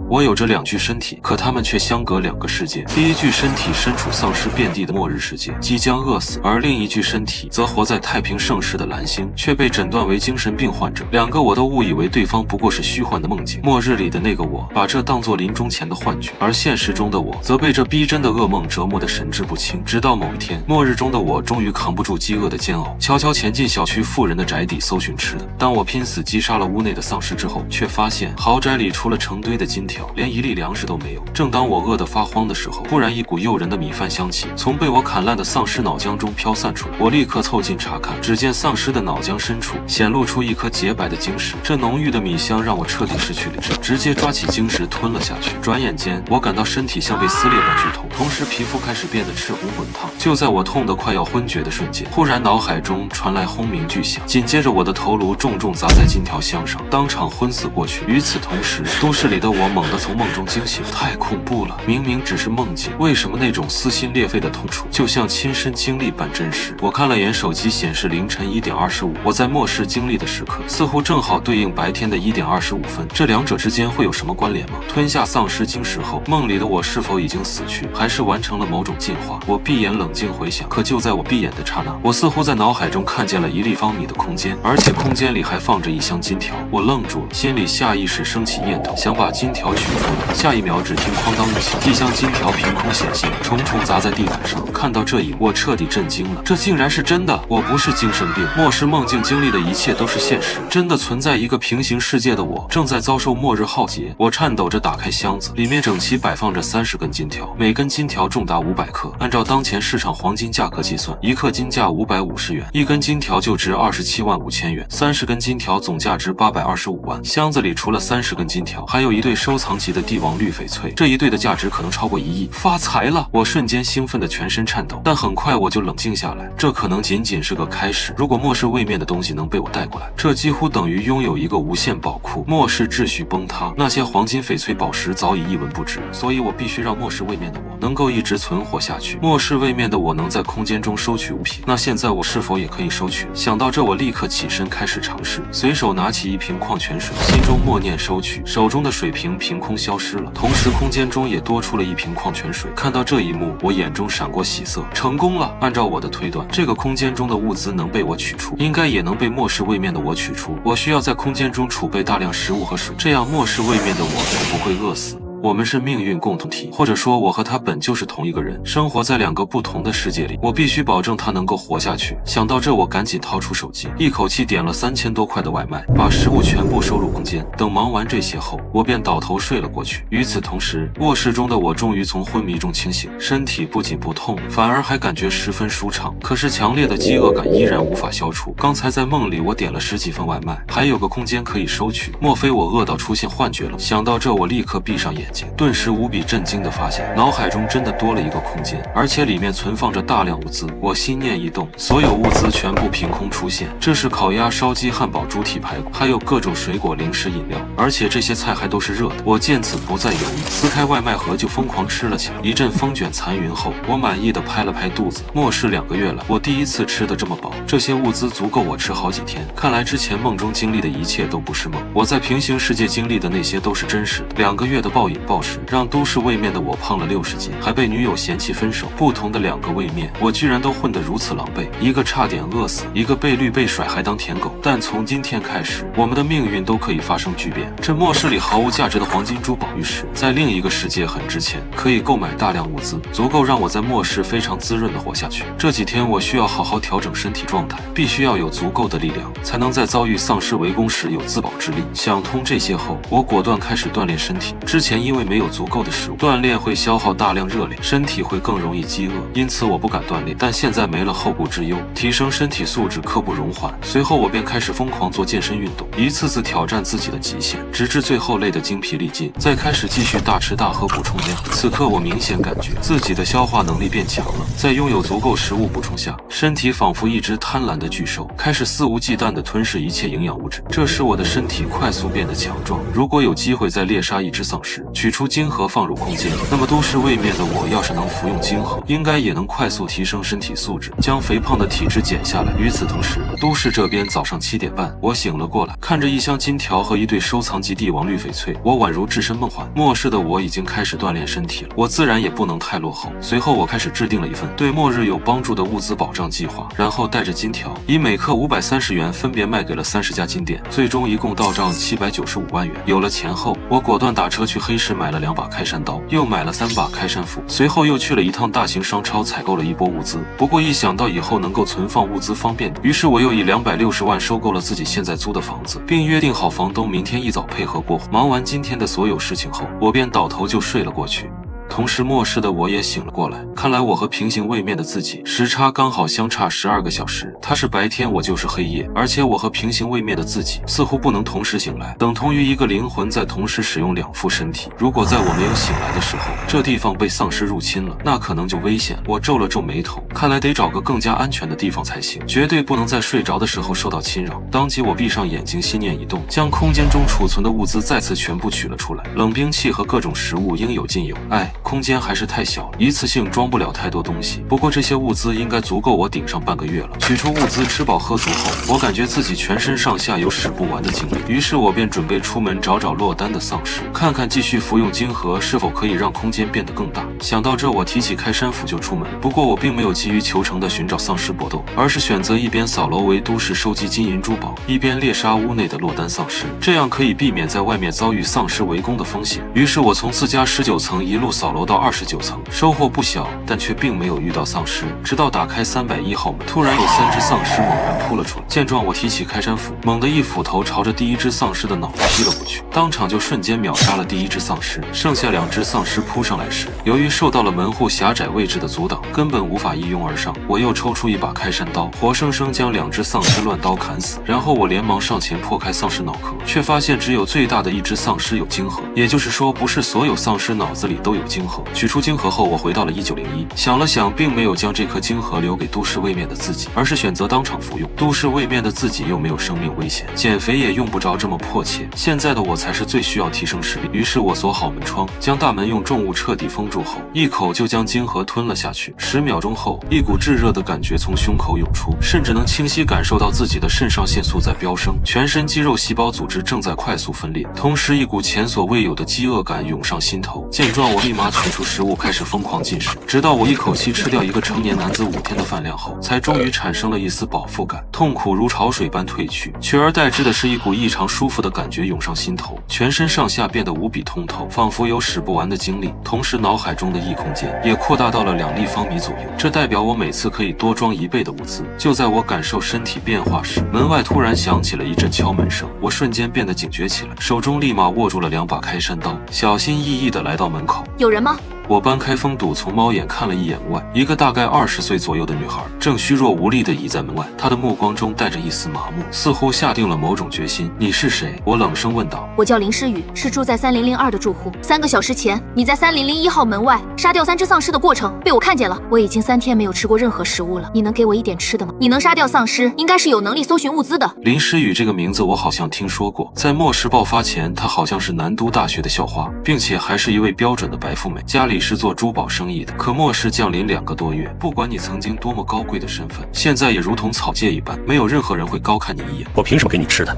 我有着2具身体，可他们却相隔2个世界。第一具身体身处丧尸遍地的末日世界，即将饿死，而另一具身体则活在太平盛世的蓝星，却被诊断为精神病患者。2个我都误以为对方不过是虚幻的梦境。末日里的那个我，把这当作临终前的幻觉，而现实中的我，则被这逼真的噩梦折磨得神志不清。直到某一天，末日中的我终于扛不住饥饿的煎熬，悄悄前进小区富人的宅邸搜寻吃的。当我拼死击杀了屋内的丧尸之后，却发现豪宅里除了成堆的金条，连一粒粮食都没有。正当我饿得发慌的时候，突然一股诱人的米饭香气从被我砍烂的丧尸脑浆中飘散出来。我立刻凑近查看，只见丧尸的脑浆深处显露出一颗洁白的晶石。这浓郁的米香让我彻底失去理智，直接抓起晶石吞了下去。转眼间，我感到身体像被撕裂般剧痛，同时皮肤开始变得赤红滚烫。就在我痛得快要昏厥的瞬间，忽然脑海中传来轰鸣巨响，紧接着我的头颅重重砸在金条箱上，当场昏死过去。与此同时，都市里的我猛地从梦中惊醒，太恐怖了！明明只是梦境，为什么那种撕心裂肺的痛楚就像亲身经历般真实？我看了眼手机，显示凌晨1点25，我在末世经历的时刻似乎正好对应白天的1点25分，这2者之间会有什么关联吗？吞下丧尸晶石后，梦里的我是否已经死去，还是完成了某种进化？我闭眼冷静回想，可就在我闭眼的刹那，我似乎在脑海中看见了1立方米的空间，而且空间里还放着一箱金条。我愣住了，心里下意识升起念头，想把金条取出来。下一秒，只听哐当一响，一箱金条凭空显现，重重砸在地板上。看到这一幕，我彻底震惊了，这竟然是真的！我不是精神病，末世梦境经历的一切都是现实，真的存在一个平行世界的我，正在遭受末日浩劫。我颤抖着打开箱子，里面整齐摆放着30根金条，每根金条重达500克。按照当前市场黄金价格计算，1克金价550元，1根金条就值27万5千元，30根金条总价值825万。箱子里除了30根金条，还有一对收藏级的帝王绿翡翠，这一对的价值可能超过1亿，发财了！我瞬间兴奋的全身颤抖，但很快我就冷静下来，这可能仅仅是个开始。如果末世位面的东西能被我带过来，这几乎等于拥有一个无限宝库。末世秩序崩塌，那些黄金、翡翠、宝石早已一文不值，所以我必须让末世位面的我能够一直存活下去。末世位面的我能在空间中收取物品，那现在我是否也可以收取？想到这，我立刻起身开始尝试，随手拿起一瓶矿泉水，心中默念收取，手中的水瓶凭空消失了，同时空间中也多出了一瓶矿泉水。看到这一幕，我眼中闪过喜色，成功了！按照我的推断，这个空间中的物资能被我取出，应该也能被末世位面的我取出。我需要在空间中储备大量食物和水，这样末世位面的我才不会饿死。我们是命运共同体，或者说我和他本就是同一个人，生活在2个不同的世界里。我必须保证他能够活下去。想到这，我赶紧掏出手机，一口气点了3000多块的外卖，把食物全部收入空间。等忙完这些后，我便倒头睡了过去。与此同时，卧室中的我终于从昏迷中清醒，身体不仅不痛，反而还感觉十分舒畅。可是强烈的饥饿感依然无法消除。刚才在梦里我点了10几份外卖，还有个空间可以收取，莫非我饿到出现幻觉了？想到这，我立刻闭上眼，顿时无比震惊地发现，脑海中真的多了一个空间，而且里面存放着大量物资。我心念一动，所有物资全部凭空出现。这是烤鸭、烧鸡、汉堡、猪蹄、排骨，还有各种水果、零食、饮料，而且这些菜还都是热的。我见此不再犹豫，撕开外卖盒就疯狂吃了起来。一阵风卷残云后，我满意地拍了拍肚子。末世2个月了，我第一次吃得这么饱，这些物资足够我吃好几天。看来之前梦中经历的一切都不是梦，我在平行世界经历的那些都是真实的。2个月的暴饮暴食让都市位面的我胖了60斤，还被女友嫌弃分手。不同的2个位面，我居然都混得如此狼狈，一个差点饿死，一个被绿被甩还当舔狗。但从今天开始，我们的命运都可以发生巨变。这末世里毫无价值的黄金珠宝玉石，在另一个世界很值钱，可以购买大量物资，足够让我在末世非常滋润地活下去。这几天我需要好好调整身体状态，必须要有足够的力量，才能在遭遇丧尸围攻时有自保之力。想通这些后，我果断开始锻炼身体。之前因为没有足够的食物，锻炼会消耗大量热量，身体会更容易饥饿，因此我不敢锻炼。但现在没了后顾之忧，提升身体素质刻不容缓。随后我便开始疯狂做健身运动，一次次挑战自己的极限，直至最后累得精疲力尽，再开始继续大吃大喝补充量。此刻我明显感觉自己的消化能力变强了，在拥有足够食物补充下，身体仿佛一只贪婪的巨兽，开始肆无忌惮地吞噬一切营养物质。这使我的身体快速变得强壮。如果有机会再猎杀一只丧尸，取出金盒放入空间。那么都市位面的我要是能服用金盒，应该也能快速提升身体素质，将肥胖的体质减下来。与此同时，都市这边早上7点半，我醒了过来，看着一箱金条和一对收藏级帝王绿翡翠，我宛如置身梦幻。末世的我已经开始锻炼身体了，我自然也不能太落后。随后我开始制定了一份对末日有帮助的物资保障计划，然后带着金条以每克530元分别卖给了30家金店，最终一共到账795万元。有了钱后，我果断打车去黑市买了2把开山刀，又买了3把开山斧，随后又去了一趟大型商超采购了一波物资。不过一想到以后能够存放物资方便，于是我又以260万收购了自己现在租的房子，并约定好房东明天一早配合过户。忙完今天的所有事情后，我便倒头就睡了过去。同时末世的我也醒了过来，看来我和平行位面的自己时差刚好相差12个小时，他是白天，我就是黑夜，而且我和平行位面的自己似乎不能同时醒来，等同于一个灵魂在同时使用2副身体。如果在我没有醒来的时候，这地方被丧尸入侵了，那可能就危险。我皱了皱眉头，看来得找个更加安全的地方才行，绝对不能在睡着的时候受到侵扰。当即我闭上眼睛，心念一动，将空间中储存的物资再次全部取了出来，冷兵器和各种食物应有尽有。空间还是太小了，一次性装不了太多东西。不过这些物资应该足够我顶上半个月了。取出物资，吃饱喝足后，我感觉自己全身上下有使不完的精力，于是我便准备出门找找落单的丧尸，看看继续服用金盒是否可以让空间变得更大。想到这，我提起开山斧就出门。不过我并没有急于求成的寻找丧尸搏斗，而是选择一边扫楼为都市收集金银珠宝，一边猎杀屋内的落单丧尸，这样可以避免在外面遭遇丧尸围攻的风险。于是我从自家19层一路扫楼到29层，收获不小，但却并没有遇到丧尸。直到打开310号门，突然有3只丧尸猛然扑了出来。见状，我提起开山斧，猛地一斧头朝着第1只丧尸的脑袋劈了过去，当场就瞬间秒杀了第1只丧尸。剩下2只丧尸扑上来时，由于受到了门户狭窄位置的阻挡，根本无法一拥而上。我又抽出一把开山刀，活生生将2只丧尸乱刀砍死。然后我连忙上前破开丧尸脑壳，却发现只有最大的1只丧尸有晶核，也就是说，不是所有丧尸脑子里都有晶核。取出晶核后，我回到了1901，想了想，并没有将这颗晶核留给都市位面的自己，而是选择当场服用。都市位面的自己又没有生命危险，减肥也用不着这么迫切。现在的我才是最需要提升实力。于是我锁好门窗，将大门用重物彻底封住后，一口就将晶核吞了下去。10秒钟后，一股炙热的感觉从胸口涌出，甚至能清晰感受到自己的肾上腺素在飙升，全身肌肉细胞组织正在快速分裂，同时一股前所未有的饥饿感涌上心头。见状，我立马取出食物开始疯狂进食，直到我一口气吃掉一个成年男子5天的饭量后，才终于产生了一丝饱腹感。痛苦如潮水般退去，取而代之的是一股异常舒服的感觉涌上心头，全身上下变得无比通透，仿佛有使不完的精力。同时脑海中的异空间也扩大到了2立方米左右，这代表我每次可以多装1倍的物资。就在我感受身体变化时，门外突然响起了一阵敲门声，我瞬间变得警觉起来，手中立马握住了2把开山刀，小心翼翼地来到门口。有人吗？我搬开风堵，从猫眼看了一眼外，一个大概20岁左右的女孩正虚弱无力地倚在门外，她的目光中带着一丝麻木，似乎下定了某种决心。你是谁？我冷声问道。我叫林诗雨，是住在3002的住户。3个小时前，你在3001号门外杀掉3只丧尸的过程被我看见了。我已经3天没有吃过任何食物了，你能给我一点吃的吗？你能杀掉丧尸，应该是有能力搜寻物资的。林诗雨这个名字我好像听说过，在末世爆发前，她好像是南都大学的校花，并且还是一位标准的白富美，家里是做珠宝生意的。可末世降临2个多月，不管你曾经多么高贵的身份，现在也如同草芥一般，没有任何人会高看你一眼。我凭什么给你吃的？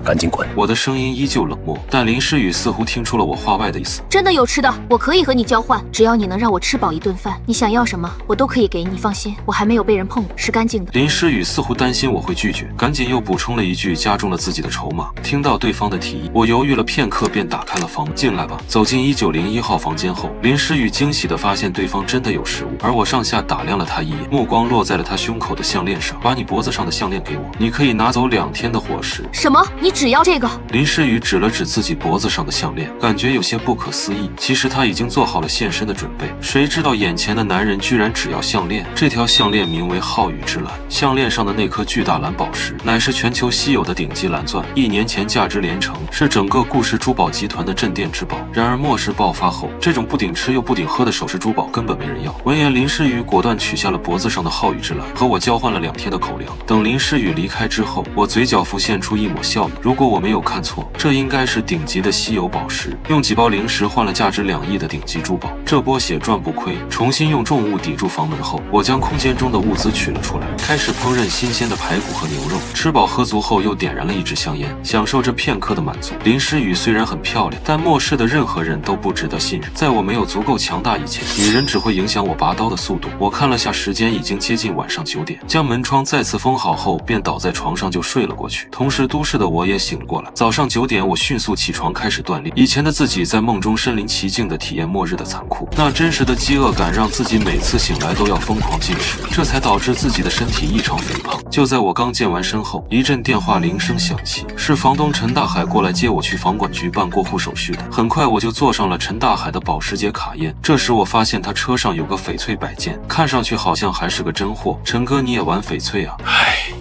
赶紧滚！我的声音依旧冷漠，但林诗雨似乎听出了我话外的意思。真的有吃的，我可以和你交换，只要你能让我吃饱1顿饭，你想要什么我都可以给你。放心，我还没有被人碰过，是干净的。林诗雨似乎担心我会拒绝，赶紧又补充了一句，加重了自己的筹码。听到对方的提议，我犹豫了片刻，便打开了房门。进来吧。走进1901号房间后，林诗雨惊喜地发现对方真的有食物，而我上下打量了他一眼，目光落在了他胸口的项链上。把你脖子上的项链给我，你可以拿走2天的伙食。什么？你只要这个？林诗雨指了指自己脖子上的项链，感觉有些不可思议。其实他已经做好了献身的准备，谁知道眼前的男人居然只要项链。这条项链名为浩宇之蓝，项链上的那颗巨大蓝宝石乃是全球稀有的顶级蓝钻，1年前价值连城，是整个顾氏珠宝集团的镇店之宝。然而末世爆发后，这种不顶吃又不顶喝的首饰珠宝根本没人要。闻言，林诗雨果断取下了脖子上的浩宇之蓝，和我交换了2天的口粮。等林诗雨离开之后，我嘴角浮现出一抹笑意，如果我没有看错，这应该是顶级的稀有宝石，用几包零食换了价值2亿的顶级珠宝，这波血赚不亏。重新用重物抵住房门后，我将空间中的物资取了出来，开始烹饪新鲜的排骨和牛肉。吃饱喝足后，又点燃了一支香烟，享受着片刻的满足。林诗雨虽然很漂亮，但末世的任何人都不值得信任。在我没有足够强大以前，女人只会影响我拔刀的速度。我看了下时间，已经接近晚上9点，将门窗再次封好后，便倒在床上就睡了过去。同时，都市的我也醒了过来。早上9点，我迅速起床开始锻炼。以前的自己在梦中身临其境地体验末日的残酷，那真实的饥饿感让自己每次醒来都要疯狂进食，这才导致自己的身体异常肥胖。就在我刚健完身后，一阵电话铃声响起，是房东陈大海过来接我去房管局办过户手续的。很快我就坐上了陈大海的保时捷卡宴。这时我发现他车上有个翡翠摆件，看上去好像还是个真货。陈哥，你也玩翡翠啊？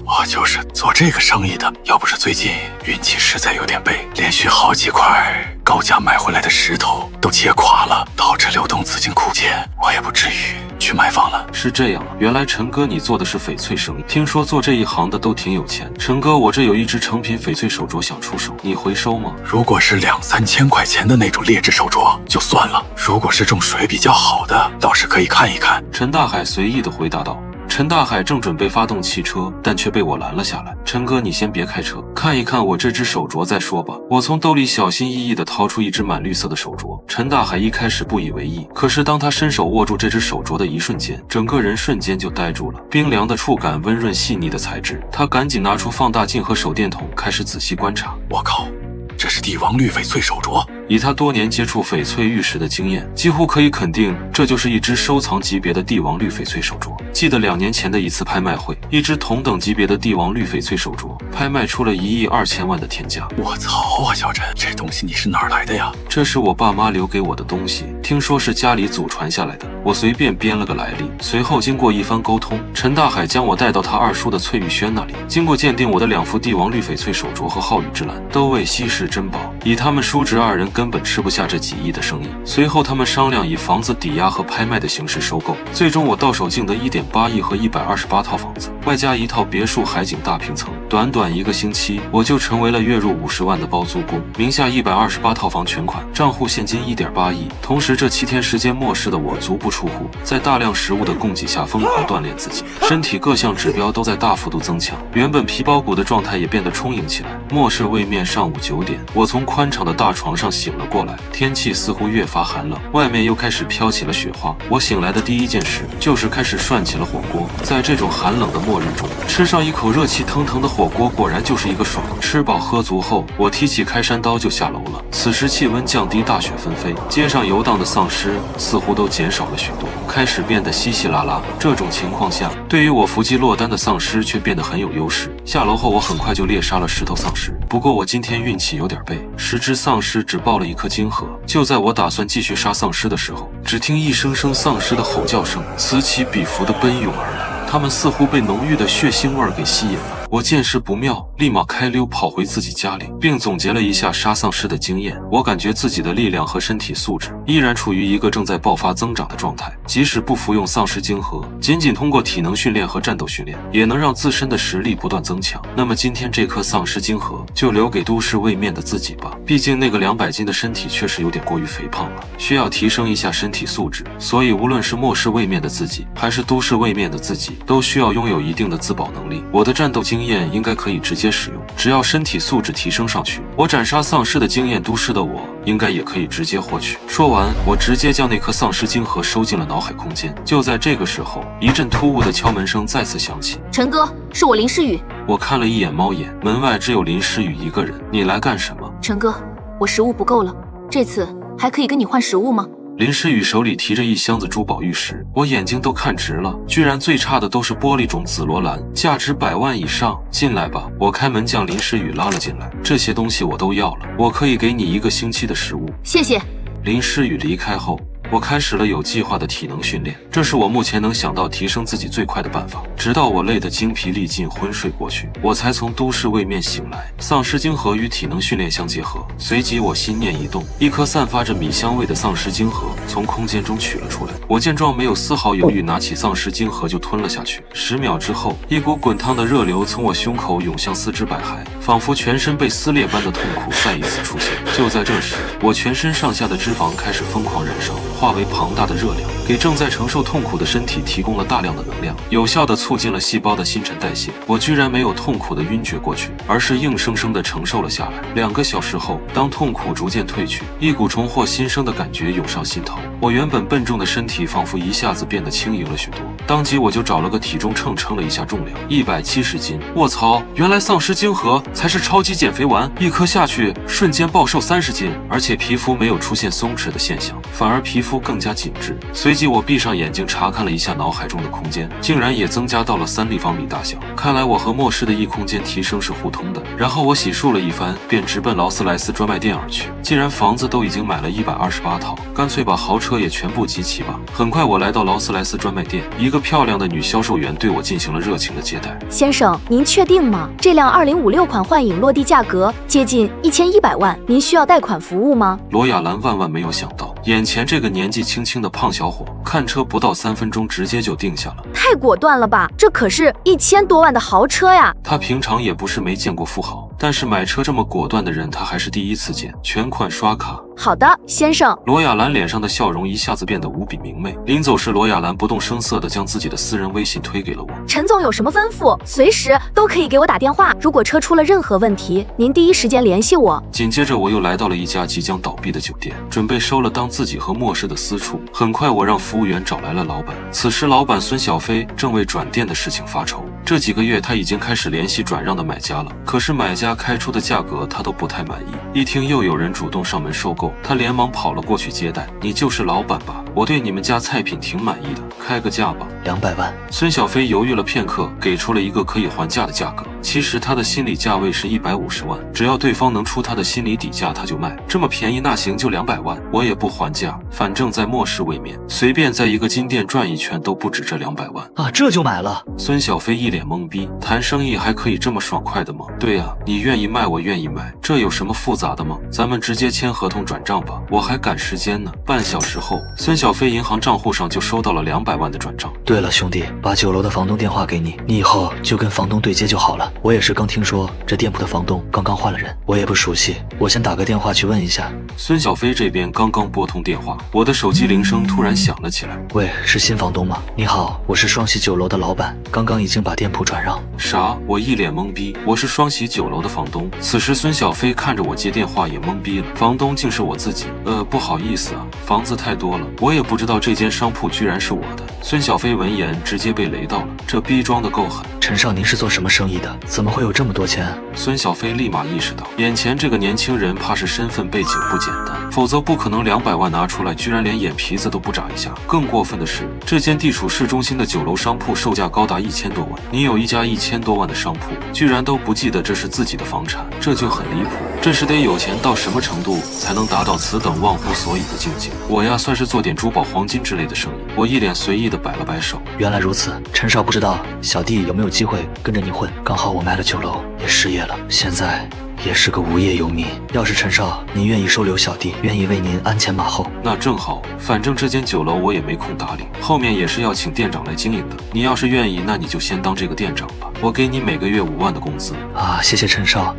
我就是做这个生意的，要不是最近运气实在有点背，连续好几块高价买回来的石头都切垮了，导致流动资金枯竭，我也不至于去买房了。是这样啊，原来陈哥你做的是翡翠生意，听说做这一行的都挺有钱。陈哥，我这有一只成品翡翠手镯想出手，你回收吗？如果是2、3千块钱的那种劣质手镯就算了，如果是种水比较好的，倒是可以看一看。陈大海随意地回答道。陈大海正准备发动汽车，但却被我拦了下来。陈哥，你先别开车，看一看我这只手镯再说吧。我从兜里小心翼翼地掏出一只满绿色的手镯。陈大海一开始不以为意，可是当他伸手握住这只手镯的一瞬间，整个人瞬间就呆住了。冰凉的触感，温润细腻的材质，他赶紧拿出放大镜和手电筒，开始仔细观察。我靠，这是帝王绿翡翠手镯。以他多年接触翡翠玉石的经验，几乎可以肯定，这就是一只收藏级别的帝王绿翡翠手镯。记得2年前的一次拍卖会，一只同等级别的帝王绿翡翠手镯拍卖出了1亿2千万的天价。我操啊，小陈，这东西你是哪儿来的呀？这是我爸妈留给我的东西，听说是家里祖传下来的，我随便编了个来历。随后经过一番沟通，陈大海将我带到他二叔的翠玉轩那里。经过鉴定，我的2副帝王绿翡翠手镯和皓宇之蓝都为稀世珍宝，以他们叔侄2人根本吃不下这几亿的生意。随后他们商量以房子抵押和拍卖的形式收购，最终我到手竟得1.8亿和128套房子，外加一套别墅海景大平层。短短1个星期，我就成为了月入50万的包租公，名下128套房全款，账户现金1.8亿。同时这7天时间，末世的我足不出户，在大量食物的供给下疯狂锻炼自己，身体各项指标都在大幅度增强，原本皮包骨的状态也变得充盈起来。末世未面，上午9点，我从宽敞的大床上醒了过来，天气似乎越发寒冷，外面又开始飘起了雪花。我醒来的第一件事就是开始涮起了火锅。在这种寒冷的末日中，吃上一口热气腾腾的火锅，果然就是一个爽。吃饱喝足后，我提起开山刀就下楼了。此时气温降低，大雪纷飞，街上游荡的丧尸似乎都减少了许多，开始变得稀稀拉拉。这种情况下，对于我伏击落单的丧尸却变得很有优势。下楼后，我很快就猎杀了10头丧尸。不过我今天运气有点背，10只丧尸只爆了1颗金核。就在我打算继续杀丧尸的时候，只听一声声丧尸的吼叫声此起彼伏地奔涌而来，他们似乎被浓郁的血腥味给吸引了。我见势不妙，立马开溜跑回自己家里，并总结了一下杀丧尸的经验。我感觉自己的力量和身体素质依然处于一个正在爆发增长的状态，即使不服用丧尸晶核，仅通过体能训练和战斗训练，也能让自身的实力不断增强。那么今天这颗丧尸晶核就留给都市位面的自己吧，毕竟那个200斤的身体确实有点过于肥胖了，需要提升一下身体素质。所以无论是末世位面的自己，还是都市位面的自己，都需要拥有一定的自保能力。我的战斗经验应该可以直接使用，只要身体素质提升上去，我斩杀丧尸的经验，都市的我应该也可以直接获取。说完，我直接将那颗丧尸晶核收进了脑海空间。就在这个时候，一阵突兀的敲门声再次响起。陈哥，是我林诗雨。我看了一眼猫眼，门外只有林诗雨一个人。你来干什么？陈哥，我食物不够了，这次还可以跟你换食物吗？林诗雨手里提着一箱子珠宝玉石，我眼睛都看直了，居然最差的都是玻璃种紫罗兰，价值100万以上。进来吧。我开门将林诗雨拉了进来，这些东西我都要了，我可以给你1个星期的食物。谢谢。林诗雨离开后，我开始了有计划的体能训练，这是我目前能想到提升自己最快的办法。直到我累得精疲力尽，昏睡过去，我才从都市位面醒来。丧尸晶核与体能训练相结合，随即我心念一动，一颗散发着米香味的丧尸晶核从空间中取了出来。我见状没有丝毫犹豫，拿起丧尸晶核就吞了下去。10秒之后，一股滚烫的热流从我胸口涌向四肢百骸，仿佛全身被撕裂般的痛苦再一次出现。就在这时，我全身上下的脂肪开始疯狂燃烧，化为庞大的热量，给正在承受痛苦的身体提供了大量的能量，有效地促进了细胞的新陈代谢。我居然没有痛苦的晕厥过去，而是硬生生地承受了下来。2个小时后，当痛苦逐渐退去，一股重获新生的感觉涌上心头，我原本笨重的身体仿佛一下子变得轻盈了许多。当即我就找了个体重秤称了一下重量，170斤。卧槽，原来丧尸晶核才是超级减肥丸，一颗下去瞬间暴瘦30斤，而且皮肤没有出现松弛的现象，反而皮肤更加紧致。随即我闭上眼睛查看了一下脑海中的空间，竟然也增加到了3立方米大小。看来我和末世的异空间提升是互通的。然后我洗漱了一番，便直奔劳斯莱斯专卖店而去。既然房子都已经买了128套，干脆把豪车也全部集齐吧。很快我来到劳斯莱斯专卖店，一个漂亮的女销售员对我进行了热情的接待。先生，您确定吗？这辆2056款幻影落地价格接近1100万，您需要贷款服务吗？罗亚兰万万没有想到，眼前这个年纪轻轻的胖小伙，看车不到3分钟直接就定下了。太果断了吧，这可是1000多万的豪车呀！他平常也不是没见过富豪，但是买车这么果断的人他还是第一次见。全款刷卡。好的，先生。罗亚兰脸上的笑容一下子变得无比明媚。临走时，罗亚兰不动声色地将自己的私人微信推给了我。陈总有什么吩咐，随时都可以给我打电话。如果车出了任何问题，您第一时间联系我。紧接着，我又来到了一家即将倒闭的酒店，准备收了当自己和末世的私处。很快，我让服务员找来了老板。此时，老板孙小飞正为转店的事情发愁。这几个月，他已经开始联系转让的买家了，可是买家开出的价格他都不太满意。一听又有人主动上门收购，他连忙跑了过去接待。你就是老板吧？我对你们家菜品挺满意的，开个价吧。200万。孙小飞犹豫了片刻，给出了一个可以还价的价格。其实他的心理价位是150万，只要对方能出他的心理底价，他就卖。这么便宜，那行就200万，我也不还价。反正在末世位面，随便在一个金店转一圈都不止这200万啊！这就买了。孙小飞一脸懵逼，谈生意还可以这么爽快的吗？对啊，你愿意卖，我愿意买，这有什么复杂的吗？咱们直接签合同转账吧，我还赶时间呢。半小时后，孙小飞银行账户上就收到了200万的转账。对了，兄弟，把酒楼的房东电话给你，你以后就跟房东对接就好了。我也是刚听说这店铺的房东刚刚换了人，我也不熟悉，我先打个电话去问一下。孙小飞这边刚刚拨通电话，我的手机铃声突然响了起来。喂，是新房东吗？你好，我是双喜酒楼的老板，刚刚已经把店铺转让。啥？我一脸懵逼，我是双喜酒楼的房东。此时孙小飞看着我接电话也懵逼了，房东竟是我自己。不好意思啊，房子太多了，我也不知道这间商铺居然是我的。孙小飞闻言直接被雷到了，这逼装的够狠。陈少，您是做什么生意的？怎么会有这么多钱？孙小飞立马意识到，眼前这个年轻人怕是身份背景不简单，否则不可能200万拿出来，居然连眼皮子都不眨一下。更过分的是，这间地处市中心的酒楼商铺售价高达1000多万，你有一家1000多万的商铺，居然都不记得这是自己的房产，这就很离谱。这是得有钱到什么程度才能达到此等忘乎所以的境界？我呀，算是做点珠宝、黄金之类的生意。我一脸随意的摆了摆手。原来如此，陈少不知道小弟有没有机会跟着你混？刚好我卖了酒楼，也失业了，现在也是个无业游民。要是陈少您愿意收留小弟，愿意为您鞍前马后，那正好，反正这间酒楼我也没空打理，后面也是要请店长来经营的。你要是愿意，那你就先当这个店长吧，我给你每个月5万的工资。啊，谢谢陈少。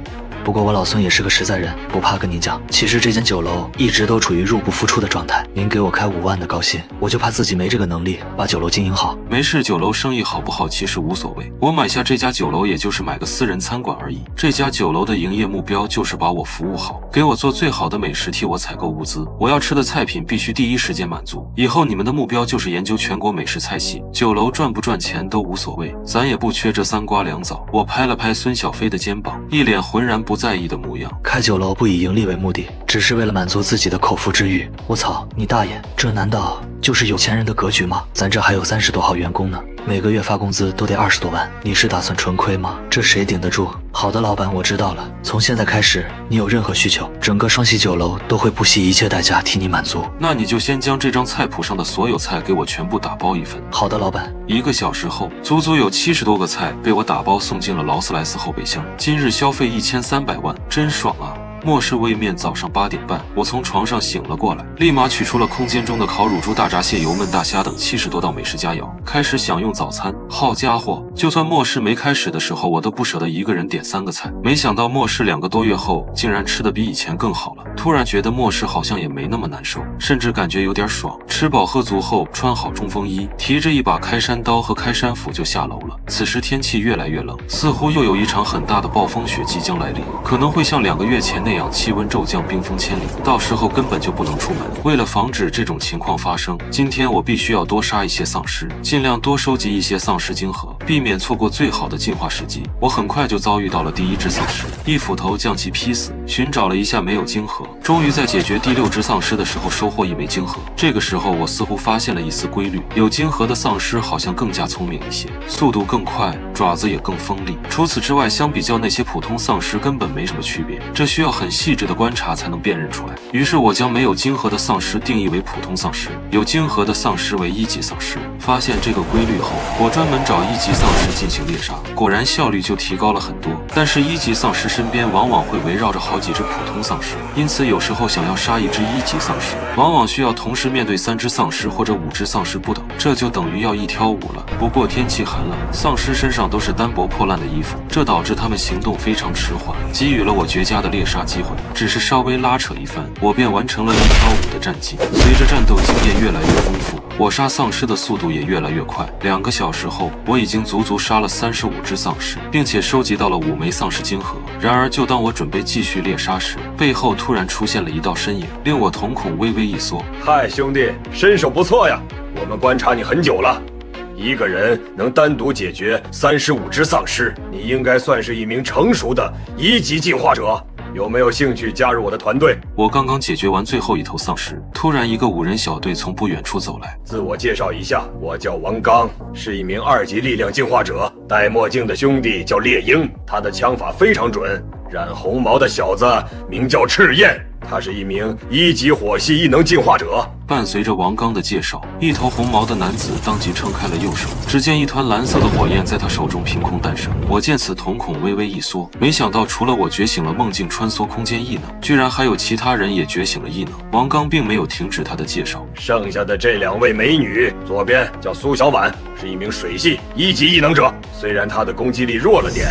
不过我老孙也是个实在人，不怕跟您讲，其实这间酒楼一直都处于入不敷出的状态。您给我开5万的高薪，我就怕自己没这个能力把酒楼经营好。没事，酒楼生意好不好其实无所谓，我买下这家酒楼也就是买个私人餐馆而已。这家酒楼的营业目标就是把我服务好，给我做最好的美食，替我采购物资，我要吃的菜品必须第一时间满足。以后你们的目标就是研究全国美食菜系，酒楼赚不赚钱都无所谓，咱也不缺这3瓜2枣。我拍了拍孙小飞的肩膀，一脸浑然不在意的模样。开酒楼不以盈利为目的，只是为了满足自己的口腹之欲。我操，你大爷，这难道就是有钱人的格局吗？咱这还有30多号员工呢。每个月发工资都得20多万，你是打算纯亏吗？这谁顶得住？好的，老板，我知道了。从现在开始，你有任何需求，整个双喜酒楼都会不惜一切代价替你满足。那你就先将这张菜谱上的所有菜给我全部打包1份。好的，老板。1个小时后，足足有70多个菜被我打包送进了劳斯莱斯后备箱。今日消费1300万，真爽啊！末世位面早上8点半，我从床上醒了过来，立马取出了空间中的烤乳猪、大闸蟹、油焖大虾等70多道美食佳肴，开始享用早餐。好家伙，就算末世没开始的时候，我都不舍得一个人点3个菜。没想到末世2个多月后，竟然吃得比以前更好了。突然觉得末世好像也没那么难受，甚至感觉有点爽。吃饱喝足后，穿好冲锋衣，提着一把开山刀和开山斧就下楼了。此时天气越来越冷，似乎又有一场很大的暴风雪即将来临，可能会像2个月前那样气温骤降，冰封千里，到时候根本就不能出门。为了防止这种情况发生，今天我必须要多杀一些丧尸，尽量多收集一些丧尸晶核，避免错过最好的进化时机。我很快就遭遇到了第1只丧尸，一斧头将其劈死。寻找了一下没有晶核，终于在解决第6只丧尸的时候收获1枚晶核。这个时候我似乎发现了一丝规律，有晶核的丧尸好像更加聪明一些，速度更快，爪子也更锋利。除此之外，相比较那些普通丧尸根本没什么区别，这需要很细致的观察才能辨认出来。于是我将没有晶核的丧尸定义为普通丧尸，有晶核的丧尸为1级丧尸。发现这个规律后，我专门找1级丧尸进行猎杀，果然效率就提高了很多。但是1级丧尸身边往往会围绕着好几只普通丧尸，因此有时候想要杀一只1级丧尸，往往需要同时面对3只丧尸或者5只丧尸不等，这就等于要1挑5了。不过天气寒冷，丧尸身上都是单薄破烂的衣服，这导致他们行动非常迟缓，给予了我绝佳的猎杀机会。只是稍微拉扯一番，我便完成了1挑5的战绩。随着战斗经验越来越丰富，我杀丧尸的速度也越来越快。2个小时后，我已经足足杀了35只丧尸，并且收集到了5枚丧尸晶核。然而，就当我准备继续猎杀时，背后突然出现了一道身影，令我瞳孔微微一缩。嗨，兄弟，身手不错呀！我们观察你很久了，一个人能单独解决35只丧尸，你应该算是一名成熟的1级进化者。有没有兴趣加入我的团队？我刚刚解决完最后一头丧尸，突然一个5人小队从不远处走来。自我介绍一下，我叫王刚，是一名2级力量进化者。戴墨镜的兄弟叫猎鹰，他的枪法非常准。染红毛的小子名叫赤焰，他是一名1级火系异能进化者。伴随着王刚的介绍，一头红毛的男子当即撑开了右手，只见一团蓝色的火焰在他手中凭空诞生。我见此瞳孔微微一缩，没想到除了我觉醒了梦境穿梭空间异能，居然还有其他人也觉醒了异能。王刚并没有停止他的介绍，剩下的这2位美女，左边叫苏小婉，是一名水系1级异能者，虽然她的攻击力弱了点，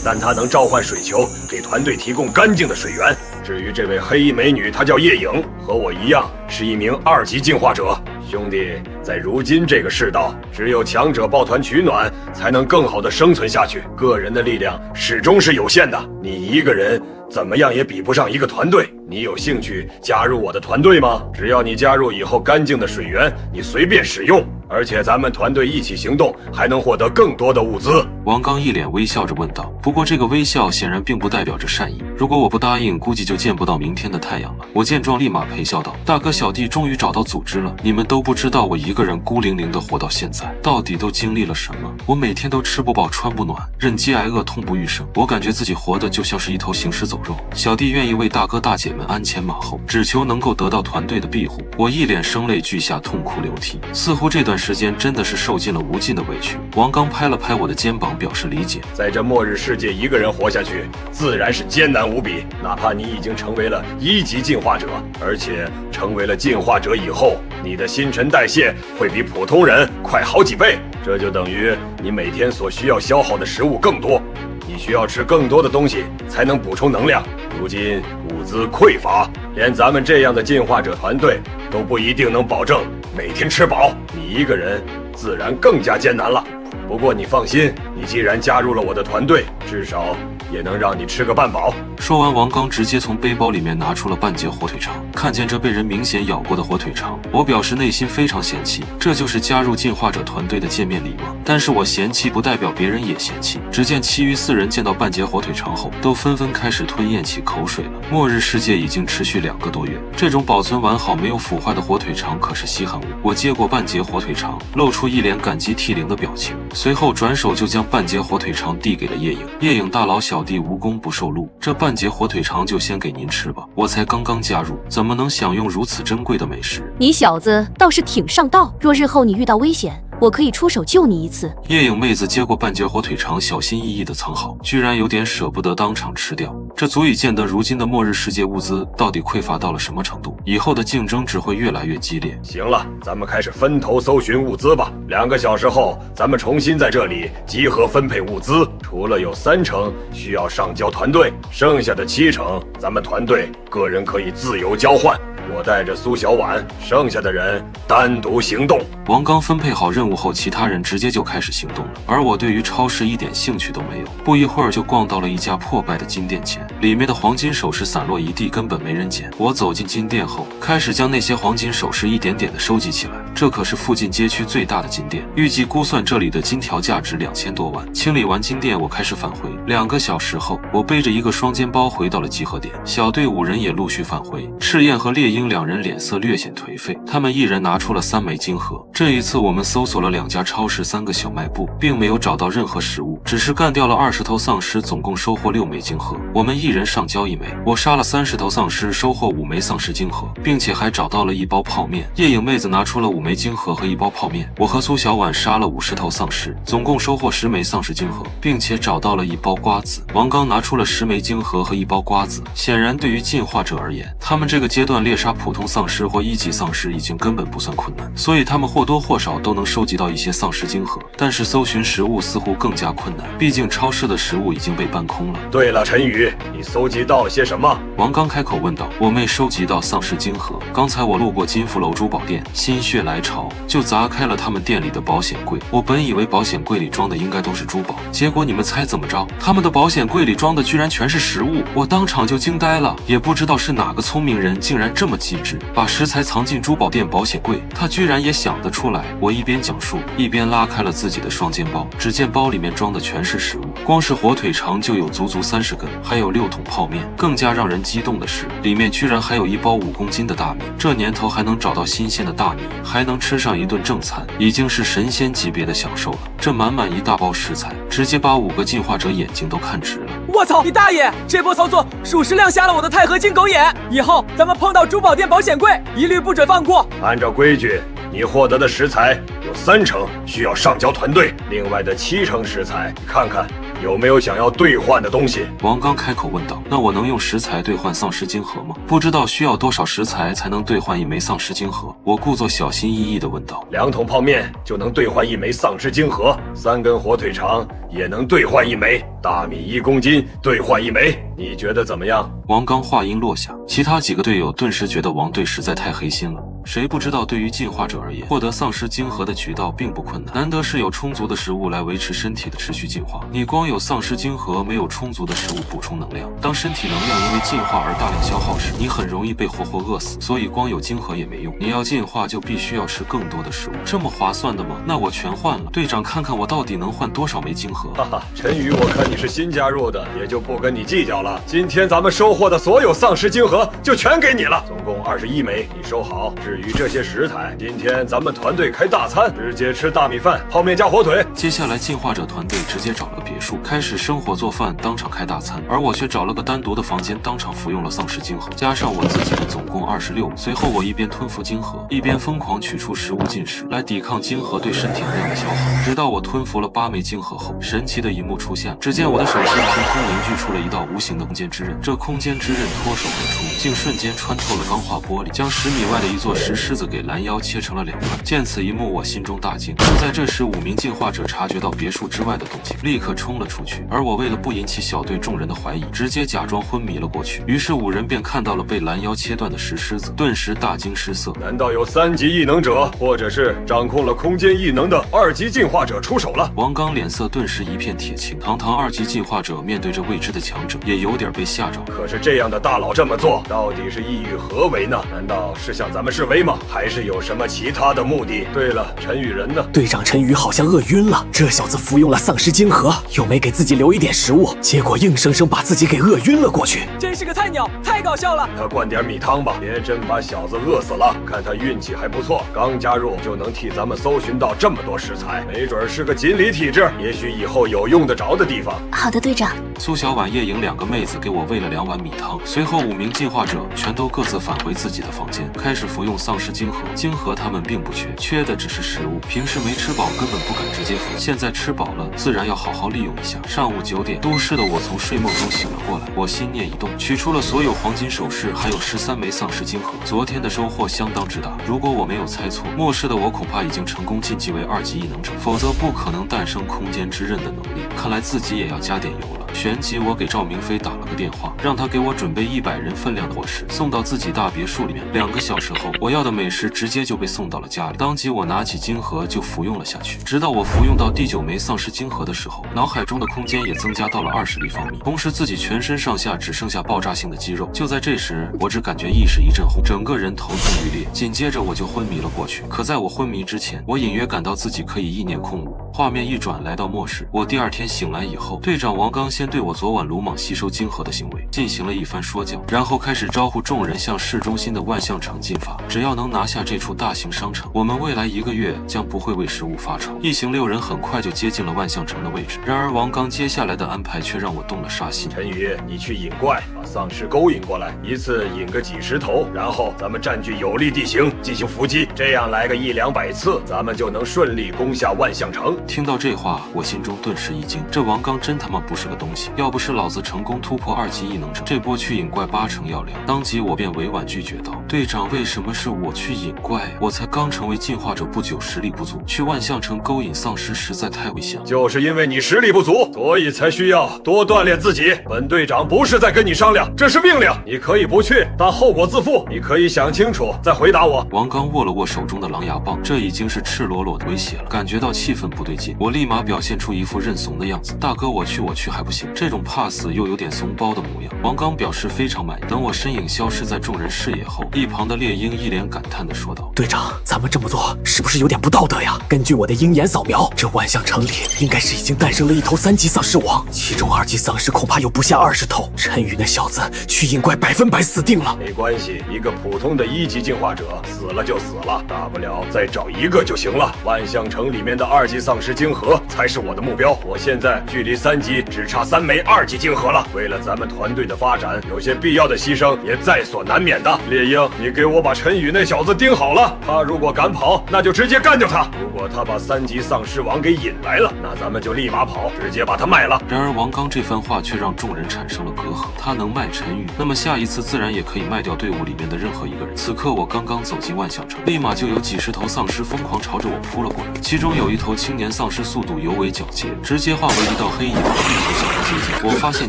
但她能召唤水球，给团队提供干净的水源。至于这位黑衣美女，她叫叶影，和我一样是一名2级进化者。兄弟，在如今这个世道，只有强者抱团取暖，才能更好的生存下去。个人的力量始终是有限的，你一个人怎么样也比不上一个团队。你有兴趣加入我的团队吗？只要你加入以后，干净的水源你随便使用，而且咱们团队一起行动，还能获得更多的物资。王刚一脸微笑着问道。不过这个微笑显然并不代表着善意，如果我不答应，估计就见不到明天的太阳了。我见状立马陪笑道：大哥小弟终于找到组织了，你们都不知道我一个人孤零零的活到现在，到底都经历了什么。我每天都吃不饱穿不暖，忍饥挨饿，痛不欲生。我感觉自己活的就像是一头行尸走肉。小弟愿意为大哥大姐们鞍前马后，只求能够得到团队的庇护。我一脸声泪俱下，痛哭流涕，似乎这段时间真的是受尽了无尽的委屈。王刚拍了拍我的肩膀，表示理解。在这末日世界，一个人活下去自然是艰难无比，哪怕你已经成为了1级进化者，而且成为了进化者以后，你的新陈代谢会比普通人快好几倍，这就等于你每天所需要消耗的食物更多，你需要吃更多的东西才能补充能量。如今物资匮乏，连咱们这样的进化者团队都不一定能保证每天吃饱，你一个人自然更加艰难了。不过你放心，你既然加入了我的团队，至少也能让你吃个半饱。说完，王刚直接从背包里面拿出了半截火腿肠。看见这被人明显咬过的火腿肠，我表示内心非常嫌弃。这就是加入进化者团队的见面礼吗？但是我嫌弃不代表别人也嫌弃。只见其余4人见到半截火腿肠后，都纷纷开始吞咽起口水了。末日世界已经持续2个多月，这种保存完好没有腐坏的火腿肠可是稀罕物。我接过半截火腿肠，露出一脸感激涕零的表情，随后转手就将半截火腿肠递给了叶影。叶影大佬，小弟无功不受禄，这半截火腿肠就先给您吃吧。我才刚刚加入，怎么能享用如此珍贵的美食？你小子倒是挺上道，若日后你遇到危险，我可以出手救你一次。叶影妹子接过半截火腿肠，小心翼翼地藏好，居然有点舍不得当场吃掉。这足以见得如今的末日世界物资到底匮乏到了什么程度，以后的竞争只会越来越激烈。行了，咱们开始分头搜寻物资吧。2个小时后，咱们重新在这里集合分配物资。除了有3成需要上交团队，剩下的7成，咱们团队个人可以自由交换。我带着苏小婉，剩下的人单独行动。王刚分配好任务后，其他人直接就开始行动了，而我对于超市一点兴趣都没有。不一会儿就逛到了一家破败的金店前，里面的黄金首饰散落一地，根本没人捡。我走进金店后，开始将那些黄金首饰一点点的收集起来。这可是附近街区最大的金店，预计估算这里的金条价值2000多万。清理完金店，我开始返回。2个小时后，我背着一个双肩包回到了集合点，小队5人也陆续返回。赤焰和猎鹰2人脸色略显颓废，他们一人拿出了3枚金盒。这一次我们搜索了2家超市、3个小卖部，并没有找到任何食物，只是干掉了20头丧尸，总共收获6枚金盒。我们一人上交1枚。我杀了30头丧尸，收获5枚丧尸金盒，并且还找到了1包泡面。夜影妹子拿出了5枚金盒和1包泡面。我和苏小婉杀了50头丧尸，总共收获10枚丧尸金盒，并且找到了1包瓜子。王刚拿出了10枚金盒和1包瓜子。显然对于进化者而言，他们这个阶段猎杀普通丧尸或1级丧尸已经根本不算困难，所以他们或多或少都能收集到一些丧尸金盒。但是搜寻食物似乎更加困难，毕竟超市的食物已经被搬空了。对了，陈宇，你搜集到些什么？王刚开口问道。我没收集到丧尸金盒，刚才我路过金富楼珠宝店，心血来潮就砸开了他们店里的保险柜。我本以为保险柜里装的应该都是珠宝，结果你们猜怎么着？他们的保险柜里装的居然全是食物，我当场就惊呆了。也不知道是哪个聪明人竟然这么机智，把食材藏进珠宝店保险柜，他居然也想得出来。我一边讲述，一边拉开了自己的双肩包，只见包里面装的全是食物，光是火腿肠就有足足30根，还有6桶泡面。更加让人激动的是，里面居然还有1包5公斤的大米。这年头还能找到新鲜的大米，还能吃上一顿正餐，已经是神仙级别的享受了。这满满一大包食材，直接把5个进化者眼睛都看直了。我操，你大爷！这波操作属实亮瞎了我的钛合金狗眼，以后咱们碰到珠宝店保险柜，一律不准放过。按照规矩，你获得的食材有3成需要上交团队，另外的7成食材，看看有没有想要兑换的东西。王刚开口问道。那我能用食材兑换丧尸金盒吗？不知道需要多少食材才能兑换1枚丧尸金盒？我故作小心翼翼地问道。2桶泡面就能兑换1枚丧尸金盒，3根火腿肠也能兑换1枚，大米1公斤兑换1枚，你觉得怎么样？王刚话音落下，其他几个队友顿时觉得王队实在太黑心了。谁不知道，对于进化者而言，获得丧尸金盒的渠道并不困难，难得是有充足的食物来维持身体的持续进化。你光有丧尸金盒，没有充足的食物补充能量，当身体能量因为进化而大量消耗时，你很容易被活活饿死。所以光有金盒也没用，你要进化就必须要吃更多的食物。这么划算的吗？那我全换了。队长，看看我到底能换多少枚金盒？哈哈，陈宇，我看你是新加入的，也就不跟你计较了。今天咱们收获的所有丧尸金盒就全给你了，总共21枚，你收好。至于这些食材，今天咱们团队开大餐，直接吃大米饭、泡面加火腿。接下来进化者团队直接找了个别墅，开始生火做饭，当场开大餐。而我却找了个单独的房间，当场服用了丧尸金盒，加上我自己的总共26枚。随后我一边吞服金盒，一边疯狂取出食物进食，来抵抗金盒对身体能量的消耗。直到我吞服了8枚金盒后，神奇的一幕出现了，只见我的手心凭空凝聚出了一道无形的空间之刃。这空间之刃脱手而出，竟瞬间穿透了钢化玻璃，将10米外的一座石狮子给拦腰切成了2段。见此一幕，我心中大惊。就在这时，5名进化者察觉到别墅之外的动静，立刻冲了出去。而我为了不引起小队众人的怀疑，直接假装昏迷了过去。于是5人便看到了被拦腰切断的石狮子，顿时大惊失色。难道有3级异能者，或者是掌控了空间异能的2级进化者出手了？王刚脸色顿时一片铁青，堂堂2级进化者面对着未知的强者，也有点被吓着。可是这样的大佬这么做，到底是意欲何为呢？难道是向咱们示威吗？还是有什么其他的目的？对了，陈宇人呢？队长陈宇好像饿晕了，这小子服用了丧尸晶核，又没给自己留一点食物，结果硬生生把自己给饿晕了过去。真是个菜鸟，太搞笑了！他灌点米汤吧，别真把小子饿死了。看他运气还不错，刚加入就能替咱们搜寻到这么多食材，没准是个锦鲤体质，也许以后有用得着的地方。好的，队长。苏小婉、叶莹2个妹子给我喂了2碗米汤，随后5名进化者全都各自返回自己的房间，开始服用丧尸晶核。晶核他们并不缺，缺的只是食物。平时没吃饱，根本不敢直接服，现在吃饱了，自然要好好利用一下。上午9点，都市的我从睡梦中醒了过来，我心念一动，取出了所有黄金首饰，还有13枚丧尸晶核。昨天的收获相当之大，如果我没有猜错，末世的我恐怕已经成功晋级为2级异能者，否则不可能诞生空间之刃的能力。看来自己也要加点油了。旋即我给赵明飞打了个电话，让他给我准备100人分量的伙食，送到自己大别墅里面。2个小时后，我要的美食直接就被送到了家里。当即我拿起晶核就服用了下去，直到我服用到第9枚丧尸晶核的时候，脑海中的空间也增加到了20立方米，同时自己全身上下只剩下爆炸性的肌肉。就在这时，我只感觉意识一阵红，整个人头痛欲裂，紧接着我就昏迷了过去。可在我昏迷之前，我隐约感到自己可以意念控物。画面一转，来到末世。我第2天醒来以后，队长王刚先对我昨晚鲁莽吸收晶核的行为进行了一番说教，然后开始招呼众人向市中心的万象城进发。只要能拿下这处大型商城，我们未来1个月将不会为食物发愁。一行6人很快就接近了万象城的位置。然而王刚接下来的安排却让我动了杀心。陈宇，你去引怪，把丧尸勾引过来，一次引个几10头，然后咱们占据有利地形进行伏击，这样来个100-200次，咱们就能顺利攻下万象城。听到这话，我心中顿时一惊，这王刚真他妈不是个东西，要不是老子成功突破2级异能者，这波去引怪8成要凉。当即我便委婉拒绝道：队长，为什么是我去引怪？我才刚成为进化者不久，实力不足，去万象城勾引丧尸实在太危险了。就是因为你实力不足，所以才需要多锻炼自己。本队长不是在跟你商量，这是命令。你可以不去，但后果自负。你可以想清楚再回答我。王刚握了握手中的狼牙棒，这已经是赤裸裸的威胁了。感觉到气氛不对劲，我立马表现出一副认怂的样子。大哥，我去还不行？这种怕死又有点怂包的模样。王刚表示非常满意。等我身影消失在众人视野后，一旁的猎鹰一脸感叹地说道：队长，咱们这么做是不是有点不道德呀？根据我的鹰眼扫描，这万象城里应该是已经诞生了1头3级丧尸王，其中2级丧尸恐怕有不下20头。陈宇那小子去引怪100%死定了。没关系，一个普通的1级进化者死了就死了，大不了再找1个就行了。万象城里面的2级丧尸晶核才是我的目标。我现在距离3级只差3枚2级晶核了。为了咱们团队的发展，有些必要的牺牲也在所难免的。猎鹰，你给我把陈宇那小子盯好了，他如果敢跑，那就直接干掉他。如果他把3级丧尸王给引来了，那咱们就立马跑，直接把他卖了。然而王刚这番话却让众人产生了隔阂。他能卖陈宇，那么下一次自然也可以卖掉队伍里面的任何一个人。此刻我刚刚走进万象城，立马就有几10头丧尸疯狂朝着我扑了过来。其中有1头青年丧尸速度尤为矫捷，直接化为一道黑影，迅速向他接近。我发现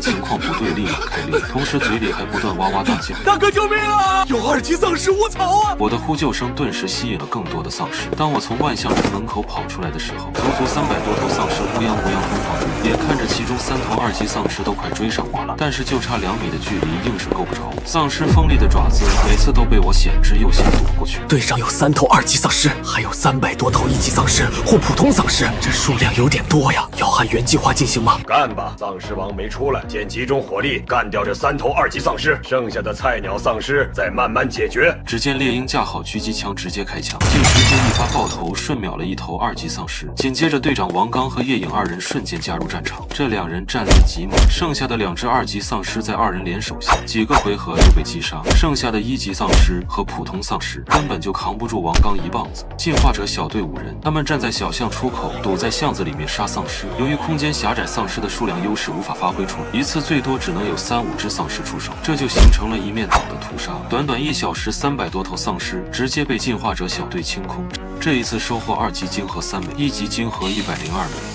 情况不对，立马开裂，同时嘴里还不断哇哇大叫：大哥救命啊！有2级丧尸，我操啊！我的呼救声顿时吸引了更多的丧尸。当我从万象城门口跑出来的时候，足足300多头丧尸乌泱乌泱疯狂追，眼看着其中3头2级丧尸都快追上我了，但是就差2米的距离，硬是够不着我。丧尸锋利的爪子每次都被我险之又险躲过去。队上有3头2级丧尸，还有300多头1级丧尸或普通丧尸，这数量有点多呀。要按原计划进行吗？干吧，丧尸王没出来，先集中火力干掉这3头2级丧尸，剩下的菜鸟丧尸再慢慢解决。只见猎鹰架好狙击枪直接开枪，竟直接一发爆头，瞬秒了1头2级丧尸。紧接着队长王刚和叶影2人瞬间加入战场，这2人战力极猛，剩下的2只2级丧尸在2人联手下，几个回合就被击杀。剩下的1级丧尸和普通丧尸根本就扛不住王刚一棒子。进化者小队5人，他们站在小巷出口，躲在巷子里面杀丧尸。由于空间狭窄，丧尸的数量优势无法发挥出来，一次最多只能有3、5只丧尸出手，这就形成了一面倒的屠杀。短短1小时，300多头丧尸直接被进化者小队清空。这一次收获2级晶核3枚，1级晶核102枚，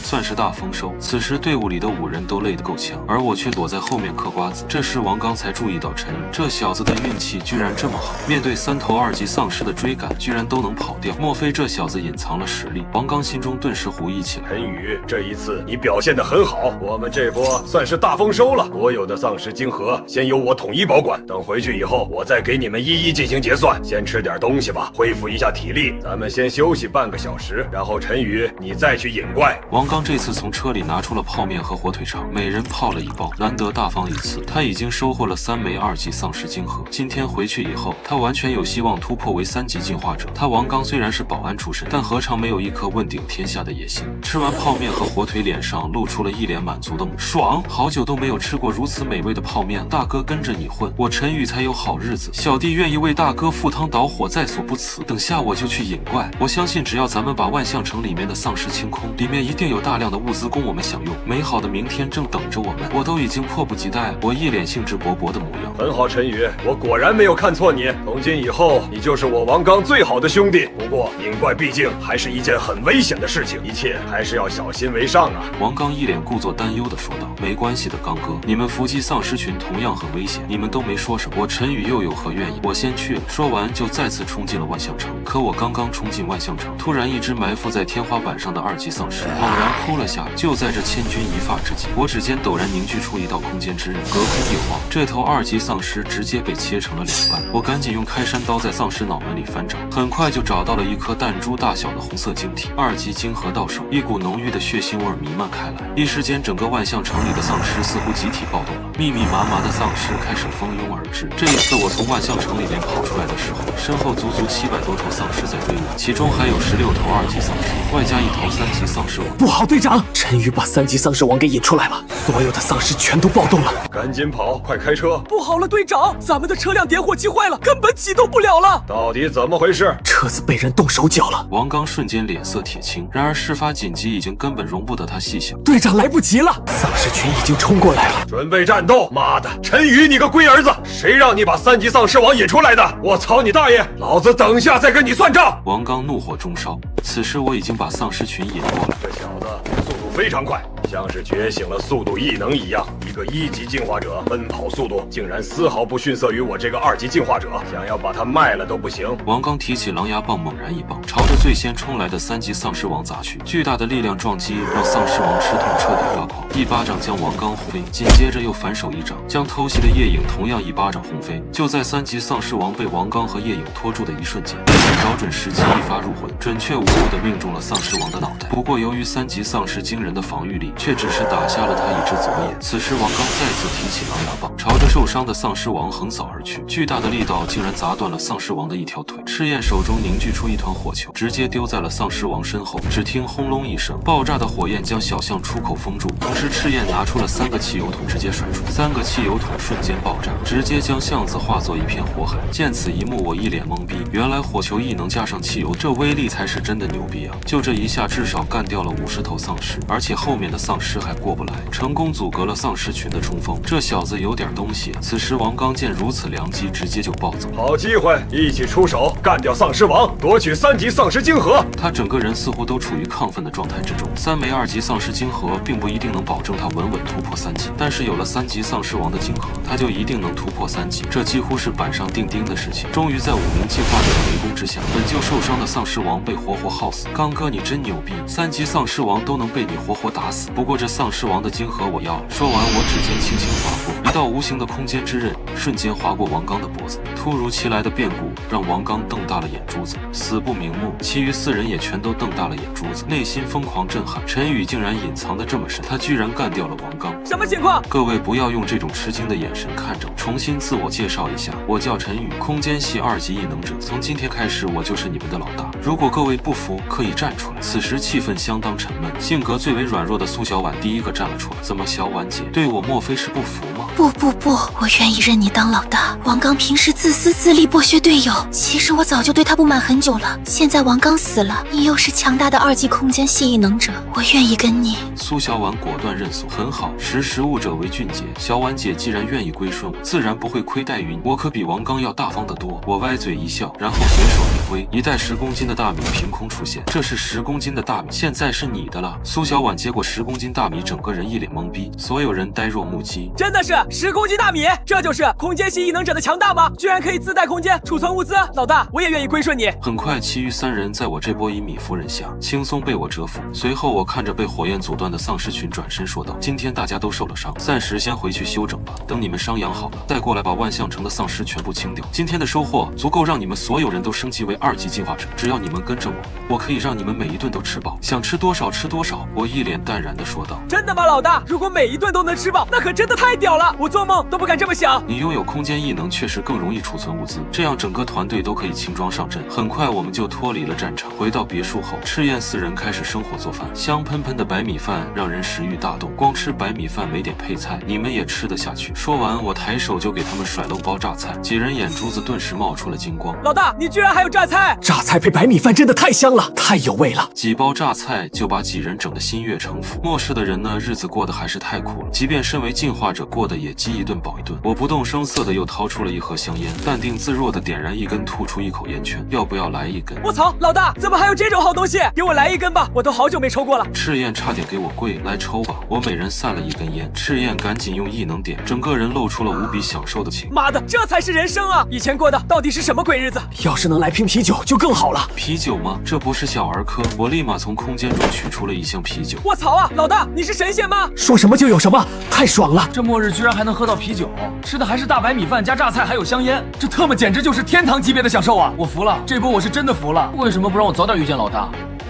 算是大丰收。此时队伍里的5人都累得够呛，而我却躲在后面嗑瓜子。这时王刚才注意到陈宇，这小子的运气居然这么好，面对3头2级丧尸的追赶，居然都能跑掉。莫非这小子隐藏了实力？王刚心中顿时狐疑起来。陈宇，这一次你表现得很好，我们这波算是大丰收了。所有的丧尸晶核先由我统一保管，等回去以后，我再给你们一一进行结算。先吃点东西吧，恢复一下体力。咱们先休息半个小时，然后陈宇你再去引怪。王刚这次从车里拿出了泡面和火腿肠，每人泡了1包，难得大方一次。他已经收获了3枚2级丧尸晶核，今天回去以后，他完全有希望突破为3级进化者。他王刚虽然是保安出身，但何尝没有一颗问鼎天下的野心？吃完泡面和火腿，脸上露出了一脸满足的爽。好久都没有吃过如此美味的泡面，大哥跟着你混，我陈宇才有好日子。小弟愿意为大哥赴汤蹈火，在所不辞。等下我就去引怪，我相信只要咱们把万象城里面的丧尸清空，里面一定有大量的物资供我们享用。美好的明天正等着我们，我都已经迫不及待。我一脸兴致勃勃的模样。很好，陈宇，我果然没有看错你。从今以后，你就是我王刚最好的兄弟。不过引怪毕竟还是一件很危险的事情，一切还是要小心为上啊。王刚一脸故作担忧的说道：“没关系的，刚哥，你们伏击丧尸群同样很危险，你们都没说什么，我陈宇又有何怨言？我先去了。”说完就再次冲进了万象城。可我刚刚冲进万象城，突然一只埋伏在天花板上的2级丧尸猛然扑了下来。就在这千钧一发之际，我指尖陡然凝聚出一道空间之刃，隔空一晃，这头2级丧尸直接被切成了2半。我赶紧用开山刀在丧尸脑门里翻找，很快就找到了一颗弹珠大小的红色晶体。2级晶核到手，一股浓郁的血腥味弥漫开来。一时间，整个万象城里的丧尸似乎集体暴动了，密密麻麻的丧尸开始蜂拥而至。这一次我从万象城里面跑出来的时候，身后足足700多头丧尸在追我，其中还有16头2级丧尸，外加1头3级丧尸王。不好，队长，陈宇把3级丧尸王给引出来了，所有的丧尸全都暴动了，赶紧跑，快开车！不好了，队长，咱们的车辆点火机坏了，根本启动不了了。到底怎么回事？车子被人动手脚了。王刚瞬间脸色铁青，然而事发紧急，已经根本容不得他细想。队长，来不及了，丧尸群已经冲过来了，准备战斗！妈的，陈宇，你个龟儿子，谁让你把3级丧尸王引出来的？我操你大爷！老子等下再跟你算账！王刚怒火中烧，此时我已经把丧尸群引过来。这小子速度非常快，像是觉醒了速度异能一样。一个1级进化者奔跑速度竟然丝毫不逊色于我这个2级进化者，想要把他卖了都不行。王刚提起狼牙棒，猛然一棒，朝着最先冲来的3级丧尸王砸去。巨大的力量撞击让丧尸王吃痛彻底发狂，一巴掌将王刚轰飞，紧接着又反手一掌将偷袭的夜影同样一巴掌轰飞。就在3级丧尸王被王刚和夜影拖住的一瞬间，找准时机一发入魂，准确无误地命中了丧尸王的脑袋。不过由于3级丧尸惊人的防御力，却只是打瞎了他一只左眼。此时王刚再次提起狼牙棒，朝着受伤的丧尸王横扫而去，巨大的力道竟然砸断了丧尸王的一条腿。赤焰手中凝聚出一团火球，直接丢在了丧尸王身后。只听轰隆一声，爆炸的火焰将小巷出口封住，同时赤焰拿出了3个汽油桶，直接甩出，3个汽油桶瞬间爆炸，直接将巷子化作一片火海。见此一幕，我一脸懵逼，原来火球异能加上汽油，这威力才是真的牛逼啊！就这一下，至少干掉了50头丧尸，而且后面的丧尸还过不来，成功阻隔了丧尸群的冲锋。这小子有点东西。此时王刚见如此良机，直接就暴走。好机会，一起出手干掉丧尸王，夺取3级丧尸晶核。他整个人似乎都处于亢奋的状态之中。3枚2级丧尸晶核并不一定能保证他稳稳突破3级，但是有了3级丧尸王的晶核，他就一定能突破3级，这几乎是板上钉钉的事情。终于在5名进化者的围攻之下，本就受伤的丧尸王被活活耗死。刚哥你真牛逼，3级丧尸王都能被你活活打死。不过这丧尸王的晶核我要了。说完，我指尖轻轻划过，一道无形的空间之刃瞬间划过王刚的脖子。突如其来的变故让王刚瞪大了眼珠子，死不瞑目。其余4人也全都瞪大了眼珠子，内心疯狂震撼。陈宇竟然隐藏得这么深，他居然干掉了王刚。什么情况？各位不要用这种吃惊的眼神看着我，重新自我介绍一下，我叫陈宇，空间系2级异能者。从今天开始，我就是你们的老大。如果各位不服，可以站出来。此时气氛相当沉闷，性格最为软弱的苏小婉第一个站了出来。怎么，小婉姐对我莫非是不服吗？不，我愿意认你当老大。王刚平时自私自利，剥削队友，其实我早就对他不满很久了。现在王刚死了，你又是强大的2级空间系异能者，我愿意跟你。苏小婉果断认怂，很好，识务者为俊杰。小婉姐既然愿意归顺我，自然不会亏待于你。我可比王刚要大方得多。我歪嘴一笑，然后随手一挥，一袋10公斤的大米凭空出现。这是10公斤的大米，现在是你的了。苏小婉接过10公斤大米，整个人一脸懵逼，所有人呆若木鸡。真的是10公斤大米，这就是空间系异能者的强大吗？居然可以自带空间储存物资，老大，我也愿意归顺你。很快，其余3人在我这波以米夫人下，轻松被我折服。随后，我看着被火焰阻断的丧尸群，转身说道：“今天大家都受了伤，暂时先回去休整吧。等你们伤养好了，再过来把万象城的丧尸全部清掉。今天的收获足够让你们所有人都升级为2级进化者。只要你们跟着我可以让你们每一顿都吃饱，想吃多少吃多少。”我一脸淡然地说道：“真的吗，老大？如果每一顿都能吃饱，那可真的太屌了！我做梦都不敢这么想。你拥有空间异能，确实更容易储存物资，这样整个团队都可以轻装上阵。很快，我们就脱离了战场，回到别墅后，赤焰4人开始生火做饭。香喷喷的白米饭让人食欲大动，光吃白米饭没点配菜，你们也吃得下去？说完，我抬手就给他们甩了5包榨菜，几人眼珠子顿时冒出了金光。老大，你居然还有榨菜！榨菜配白米饭真的太香了，太有味了。几包榨菜就把几人整得心悦诚服。末世的人呢，日子过得还是太苦了，即便身为进化者，过得也饥一顿饱一顿。我不动声色的又掏出了1盒香烟，淡定自若的点燃1根，吐出1口烟圈。要不要来1根？我操，老大，怎么还有这种好东西？给我来1根吧，我都好久没抽过了。赤焰差点给我跪，来抽吧。我每人散了1根烟，赤焰赶紧用异能点，整个人露出了无比享受的情。妈的，这才是人生啊！以前过的到底是什么鬼日子？要是能来瓶啤酒就更好了。啤酒吗？这不是小儿科。我立马从空间中取出了1箱啤酒。我操啊，老大，你是神仙吗？说什么就有什么，太爽了！这末日居然还能喝到啤酒，吃的还是大白米饭加榨菜还有香烟，这特么简直就是天堂级别的享受啊！我服了，这波我是真的服了。为什么不让我早点遇见老大？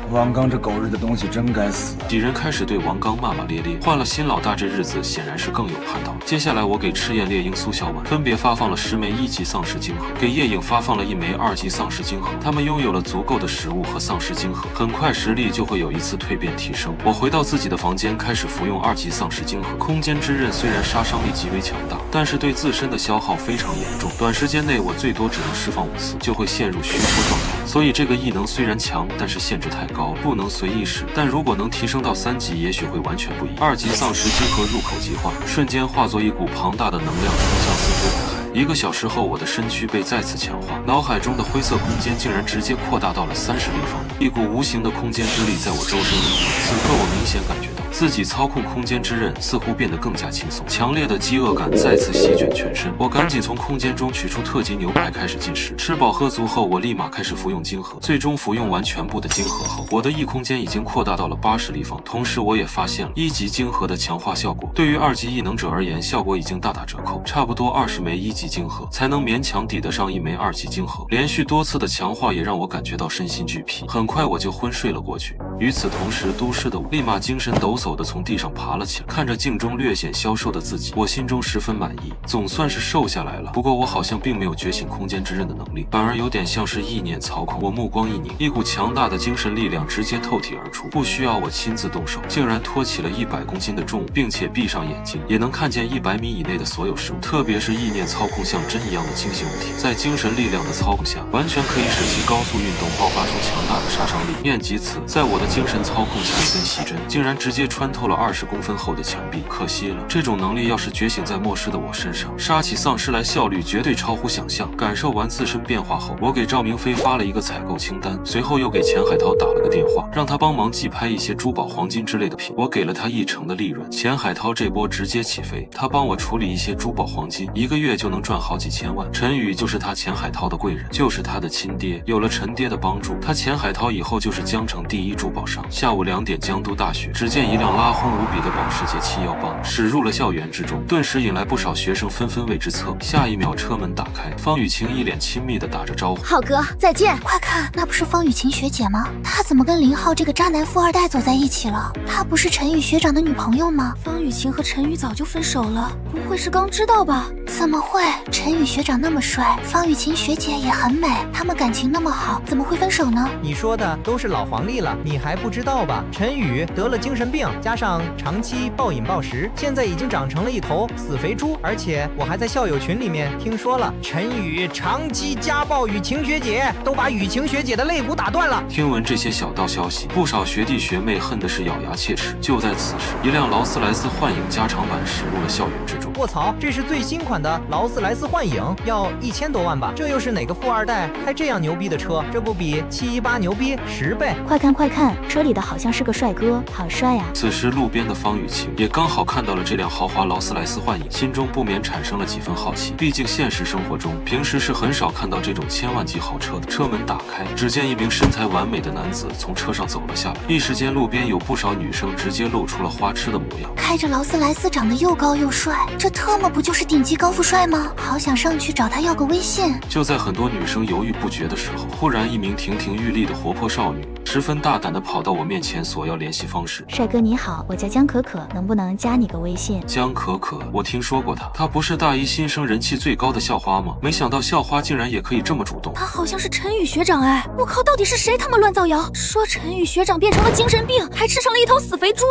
王刚这狗日的东西真该死！几人开始对王刚骂骂咧咧，换了新老大，这日子显然是更有盼头。接下来，我给赤焰、猎鹰、苏小婉分别发放了10枚1级丧尸晶核，给夜影发放了1枚2级丧尸晶核。他们拥有了足够的食物和丧尸晶核，很快实力就会有一次蜕变提升。我回到自己的房间，开始服用2级丧尸晶核。空间之刃虽然杀伤力极为强大，但是对自身的消耗非常严重，短时间内我最多只能释放5次，就会陷入虚脱状态。所以这个异能虽然强，但是限制太高，不能随意使。但如果能提升到3级，也许会完全不一样。2级丧尸晶核入口即化，瞬间化作一股庞大的能量冲向四周。1个小时后，我的身躯被再次强化，脑海中的灰色空间竟然直接扩大到了30立方米，一股无形的空间之力在我周身流动。此刻，我明显感觉到自己操控空间之刃似乎变得更加轻松，强烈的饥饿感再次席卷全身。我赶紧从空间中取出特级牛排开始进食，吃饱喝足后，我立马开始服用晶核。最终服用完全部的晶核后，我的异空间已经扩大到了80立方。同时，我也发现了1级晶核的强化效果，对于2级异能者而言，效果已经大打折扣，差不多20枚1级晶核才能勉强抵得上1枚2级晶核。连续多次的强化也让我感觉到身心俱疲，很快我就昏睡了过去。与此同时，都市的我立马精神抖擞地从地上爬了起来，看着镜中略显消瘦的自己，我心中十分满意，总算是瘦下来了。不过我好像并没有觉醒空间之刃的能力，反而有点像是意念操控。我目光一凝，一股强大的精神力量直接透体而出，不需要我亲自动手，竟然托起了100公斤的重物，并且闭上眼睛也能看见100米以内的所有事物。特别是意念操控像针一样的轻型物体，在精神力量的操控下，完全可以使其高速运动，爆发出强大的杀伤力。念及此，在我的精神操控下，一根细针竟然直接穿透了20公分厚的墙壁。可惜了，这种能力要是觉醒在末世的我身上，杀起丧尸来效率绝对超乎想象。感受完自身变化后，我给赵明飞发了一个采购清单，随后又给钱海涛打了个电话，让他帮忙寄拍一些珠宝、黄金之类的品。我给了他1成的利润。钱海涛这波直接起飞，他帮我处理一些珠宝、黄金，1个月就能赚好几千万。陈宇就是他钱海涛的贵人，就是他的亲爹。有了陈爹的帮助，他钱海涛以后就是江城第1珠宝商。下午2点，江都大学，只见一辆拉轰无比的保时捷718驶入了校园之中，顿时引来不少学生纷纷为之侧目。下一秒，车门打开，方雨晴一脸亲密地打着招呼：“浩哥，再见！快看，那不是方雨晴学姐吗？她怎么跟林浩这个渣男富二代走在一起了？她不是陈宇学长的女朋友吗？方雨晴和陈宇早就分手了，不会是刚知道吧？怎么会？陈宇学长那么帅，方雨晴学姐也很美，他们感情那么好，怎么会分手呢？你说的都是老黄历了，你还不知道吧？陈宇得了精神病，加上长期暴饮暴食，现在已经长成了一头死肥猪。而且我还在校友群里面听说了，陈宇长期家暴雨晴学姐，都把雨晴学姐的肋骨打断了。听闻这些小道消息，不少学弟学妹恨的是咬牙切齿。就在此时，一辆劳斯莱斯幻影加长版驶入了校园之中。卧槽，这是最新款的劳斯莱斯幻影，要1000多万吧？这又是哪个富二代开这样牛逼的车？这不比718牛逼10倍？快看快看，车里的好像是个帅哥，好帅啊！此时路边的方雨晴也刚好看到了这辆豪华劳斯莱斯幻影，心中不免产生了几分好奇。毕竟现实生活中，平时是很少看到这种千万级豪车的。车门打开，只见一名身材完美的男子从车上走了下来。一时间，路边有不少女生直接露出了花痴的模样。开着劳斯莱斯，长得又高又帅，这特么不就是顶级高富帅吗？好想上去找他要个微信。就在很多女生犹豫不决的时候，忽然一名亭亭玉立的活泼少女十分大胆地跑到我面前索要联系方式。帅哥你好，我叫江可可，能不能加你个微信？江可可，我听说过她，她不是大一新生人气最高的校花吗？没想到校花竟然也可以这么主动。他好像是陈宇学长哎！我靠，到底是谁他妈乱造谣，说陈宇学长变成了精神病，还吃成了一头死肥猪，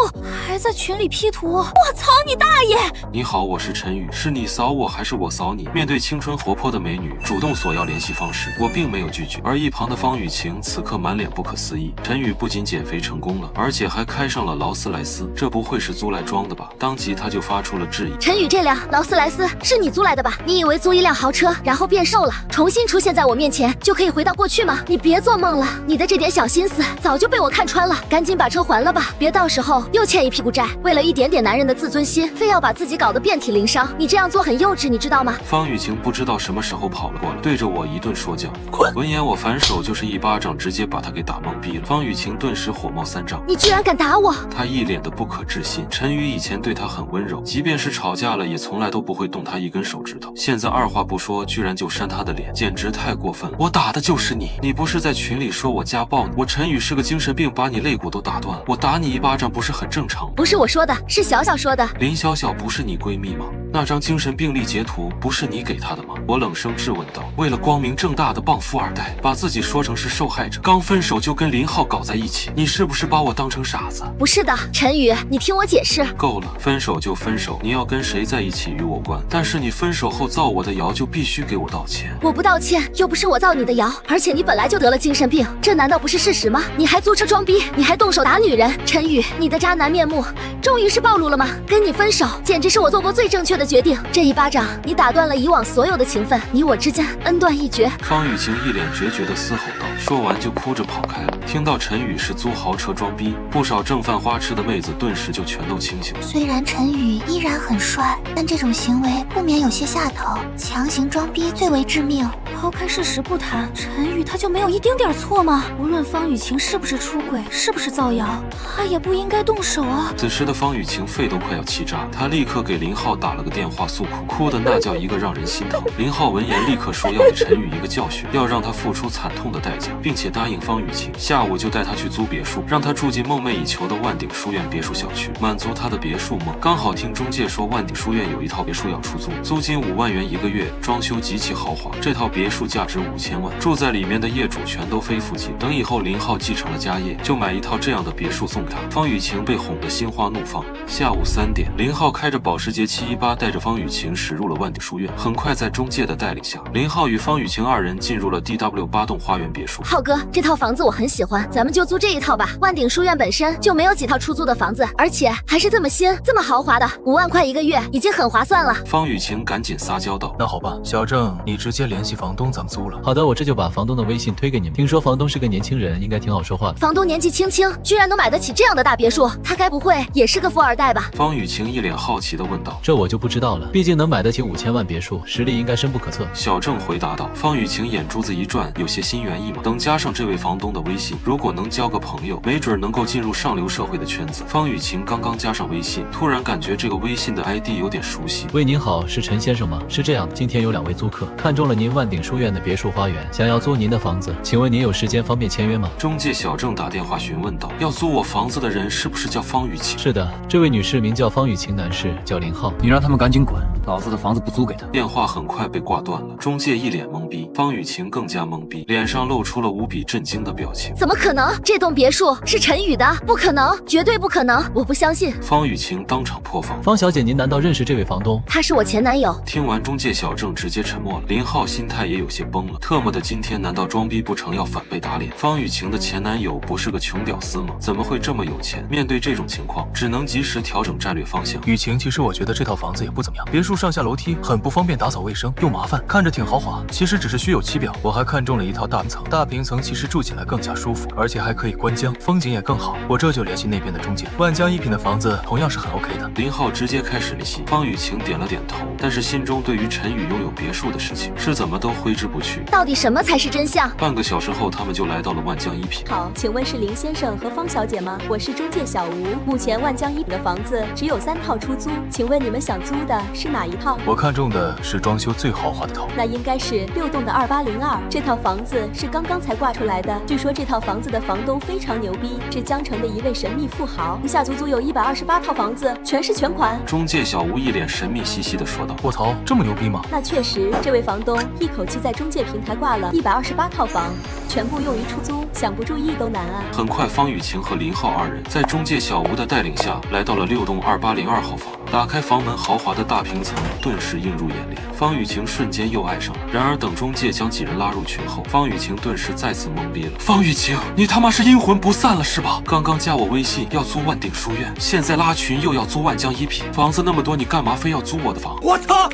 还在群里 P 图。我操你大爷！你好，我是陈宇，是你扫我还是我扫你？面对青春活泼的美女主动索要联系方式，我并没有拒绝。而一旁的方雨晴此刻满脸不可思议，陈宇不仅减肥成功了，而且还开上了劳斯莱斯，这不会是租来装的吧？当即他就发出了质疑。陈宇，这辆劳斯莱斯是你租来的吧？你以为租一辆豪车，然后变瘦了，重新出现在我面前就可以回到过去吗？你别做梦了，你的这点小心思早就被我看穿了，赶紧把车还了吧，别到时候又欠一屁股债。为了一点点男人的自尊心，非要把自己搞得遍体鳞伤，你这样做很幼稚，你知道吗？方雨晴不知道什么时候跑了过来，对着我一顿说教。滚！闻言我反手就是一巴掌，直接把他给打懵逼了。方雨晴顿时火冒三丈，你居然敢打我！他一脸的不可置信。陈宇以前对他很温柔，即便是吵架了也从来都不会动他一根手指头，现在二话不说居然就扇他的脸，简直太过分了。我打的就是你，你不是在群里说我家暴你？我陈宇是个精神病，把你肋骨都打断了，我打你一巴掌不是很正常吗？不是我说的，是小小说的。林小小不是你闺蜜吗？那张精神病历截图不是你给她的吗？我冷声质问道。为了光明正大的傍富二代，把自己说成是受害者，刚分手就跟林浩搞在一起，你是不是把我当成傻子？不是的，陈宇，你听我解释。够了，分手就分手，你要跟谁在一起与我关，但是你分手后造我的谣就必须给我道歉。我不道歉，又不是我造你的谣，而且你本来就得了精神病，这难道不是事实吗？你还租车装逼，你还动手打女人，陈宇，你的渣男面目终于是暴露了吗？跟你分手简直是我做过最正确的决定，这一巴掌你打断了以往所有的情分，你我之间恩断义绝。方雨晴一脸决绝地嘶吼道，说完就哭着跑开了。听到陈宇是租豪车装逼，不少正犯花痴的妹子顿时就全都清醒了。虽然陈宇依然很帅，但这种行为不免有些下头，强行装逼最为致命。抛开事实不谈，陈宇他就没有一丁点错吗？无论方雨晴是不是出轨，是不是造谣，他也不应该动手啊。此时的方雨晴肺都快要气炸，她立刻给林浩打了个电话诉苦，哭的那叫一个让人心疼。林浩闻言立刻说要给陈宇一个教训，要让他付出惨痛的代价，并且答应方雨晴下午就带他去租别墅，让他住进梦寐以求的万鼎书院别墅小区，满足他的别墅梦。刚好听中介说万鼎书院有一套别墅要出租，租金5万元1个月，装修极其豪华，这套别墅价值5000万，住在里面的业主全都非富即等以后林浩继承了家业，就买一套这样的别墅送给他。方雨晴被哄得心花怒放。下午3点，林浩开着保时捷718带着方雨晴驶入了万鼎书院。很快在中介的带领下，林浩与方雨晴二人进入了 DW8栋花园别墅。浩哥，这套房子我很喜欢，咱们就租这一套吧。万鼎书院本身就没有几套出租的房子，而且还是这么新这么豪华的，5万块1个月已经很划算了。方雨晴赶紧撒娇道。那好吧，小郑，你直接联系房东，咱们租了。好的，我这就把房东的微信推给你们。听说房东是个年轻人，应该挺好说话的。房东年纪轻轻，居然能买得起这样的大别墅，他该不会也是个富二代吧？方雨晴一脸好奇地问道。这我就不知道了，毕竟能买得起5000万别墅，实力应该深不可测。小郑回答道。方雨晴眼珠子一转，有些心猿意马。等加上这位房东的微信，素，如果能交个朋友，没准能够进入上流社会的圈子。方雨晴刚刚加上微信，突然感觉这个微信的 ID 有点熟悉。喂，您好，是陈先生吗？是这样的，今天有2位租客看中了您万鼎书院的别墅花园，想要租您的房子，请问您有时间方便签约吗？中介小郑打电话询问道：“要租我房子的人是不是叫方雨晴？”是的，这位女士名叫方雨晴，男士叫林浩。你让他们赶紧滚，老子的房子不租给他。电话很快被挂断了，中介一脸懵逼，方雨晴更加懵逼，脸上露出了无比震惊的表情。怎么可能？这栋别墅是陈宇的，不可能，绝对不可能，我不相信。方雨晴当场破防。方小姐，您难道认识这位房东？他是我前男友。听完中介小郑直接沉默了，林浩心态也有些崩了。特么的，今天难道装逼不成要反被打脸？方雨晴的前男友不是个穷屌丝吗？怎么会这么有钱？面对这种情况，只能及时调整战略方向。雨晴，其实我觉得这套房子也不怎么样，别墅上下楼梯很不方便打扫卫生，又麻烦，看着挺豪华，其实只是虚有其表。我还看中了一套大平层，大平层其实住起来更加舒服，而且还可以观江，风景也更好。我这就联系那边的中介。万江一品的房子同样是很 OK 的。林浩直接开始联系，方雨晴点了点头，但是心中对于陈宇拥有别墅的事情是怎么都挥之不去。到底什么才是真相？半个小时后，他们就来到了万江一品。好，请问是林先生和方小姐吗？我是中介小吴，目前万江一品的房子只有3套出租，请问你们想租的是哪一套？我看中的是装修最豪华的套，那应该是6栋的2802，这套房子是刚刚才挂出来的。据说这套房子的房东非常牛逼，是江城的一位神秘富豪，一下足有128套房子，全是全款。中介小吴一脸神秘兮兮地说道：“我操，这么牛逼吗？”那确实，这位房东一口气在中介平台挂了128套房，全部用于出租，想不注意都难啊。很快，方雨晴和林浩2人在中介小吴的带领下，来到了6栋2802号房。打开房门，豪华的大平层顿时映入眼帘，方雨晴瞬间又爱上了。然而，等中介将几人拉入群后，方雨晴顿时再次懵逼了。方雨晴，你他妈是阴魂不散了是吧？刚刚加我微信要租万鼎书院，现在拉群又要租万江一品，房子那么多，你干嘛非要租我的房？我操！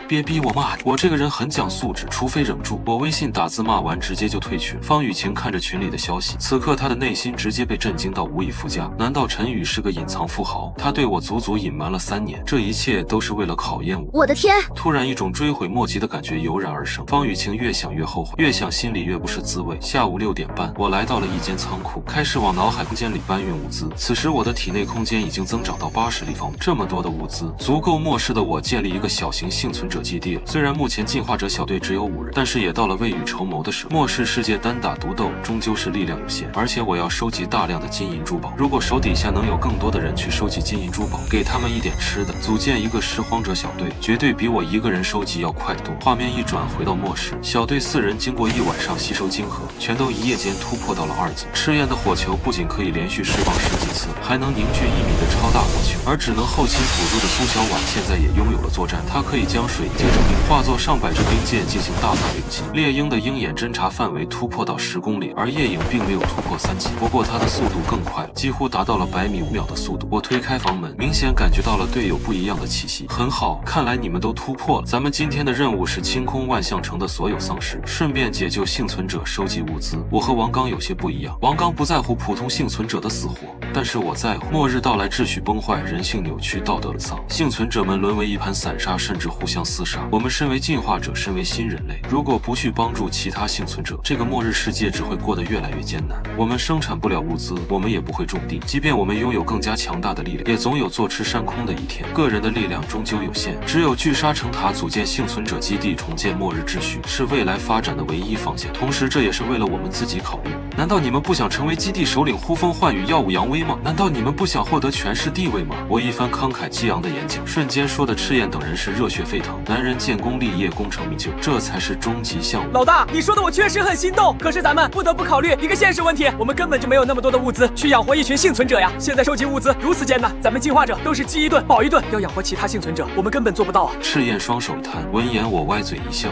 别逼我骂你，我这个人很讲素质，除非忍不住。我微信打字骂完，直接就退群。方雨晴看着群里的消息，此刻她的内心直接被震惊到无以复加。难道陈宇是个隐藏富豪？他对我足足隐瞒了3年，这一切都是为了考验我。我的天！突然一种追悔莫及的感觉油然而生。方雨晴越想越后悔，越想心里越不是滋味。下午6点半，我来到了一间仓库，开始往脑海空间里搬运物资。此时我的体内空间已经增长到80立方米，这么多的物资，足够末世的我建立一个小型幸存者基地了。虽然目前进化者小队只有5人，但是也到了未雨绸缪的时候。末世世界单打独斗，终究是力量有限，而且我要收集大量的金银珠宝。如果手底下能有更多的人去收集金银珠宝，给他们一点吃的，组建一个拾荒者小队，绝对比我一个人收集要快得多。画面一转回到末世，小队4人经过1晚上吸收晶核，全都一夜间突破到了2级。赤焰的火球不仅可以连续释放10几次，还能凝聚1米的超大火球。而只能后勤辅助的苏小婉现在也拥有了作战，她可以将水结成冰，化作上百支冰箭进行大范围攻击。猎鹰的鹰眼侦察范围突破到10公里，而夜影并没有突破3级，不过它的速度更快了，几乎达到了100米5秒的速度。我推开房门，明显感觉到了队友不一样的气息。很好，看来你们都突破了。咱们今天的任务是清空万象城的所有丧尸，顺便解救幸存者，收集物资。我和王刚有些不一样，王刚不在乎普通幸存者的死活，但是我在乎。末日到来，秩序崩坏，人性扭曲，道德沦丧，幸存者们沦为一盘散沙，甚至互相厮杀。我们身为进化者，身为新人类，如果不去帮助其他幸存者，这个末日世界只会过得越来越艰难。我们生产不了物资，我们也不会种地，即便我们拥有更加强大的力量，也总有坐吃山空的一天。个人的力量终究有限，只有聚沙成塔，组建幸存者基地，重建末日秩序，是未来发展的唯一方向。同时，这也是为了我们自己考虑。难道你们不想成为基地首领，呼风唤雨，耀武扬威吗？难道你们不想获得权势地位吗？我一番慷慨激昂的演讲，瞬间说的赤焰等人是热血沸腾。男人建功立业，功成名就，这才是终极项目。老大，你说的我确实很心动，可是咱们不得不考虑一个现实问题，我们根本就没有那么多的物资去养活一群幸存者呀。现在收集物资如此艰难，咱们进化者都是饥一顿饱一顿，要养活其他幸存者，我们根本做不到啊。赤焰双手一摊，闻言我歪嘴一笑。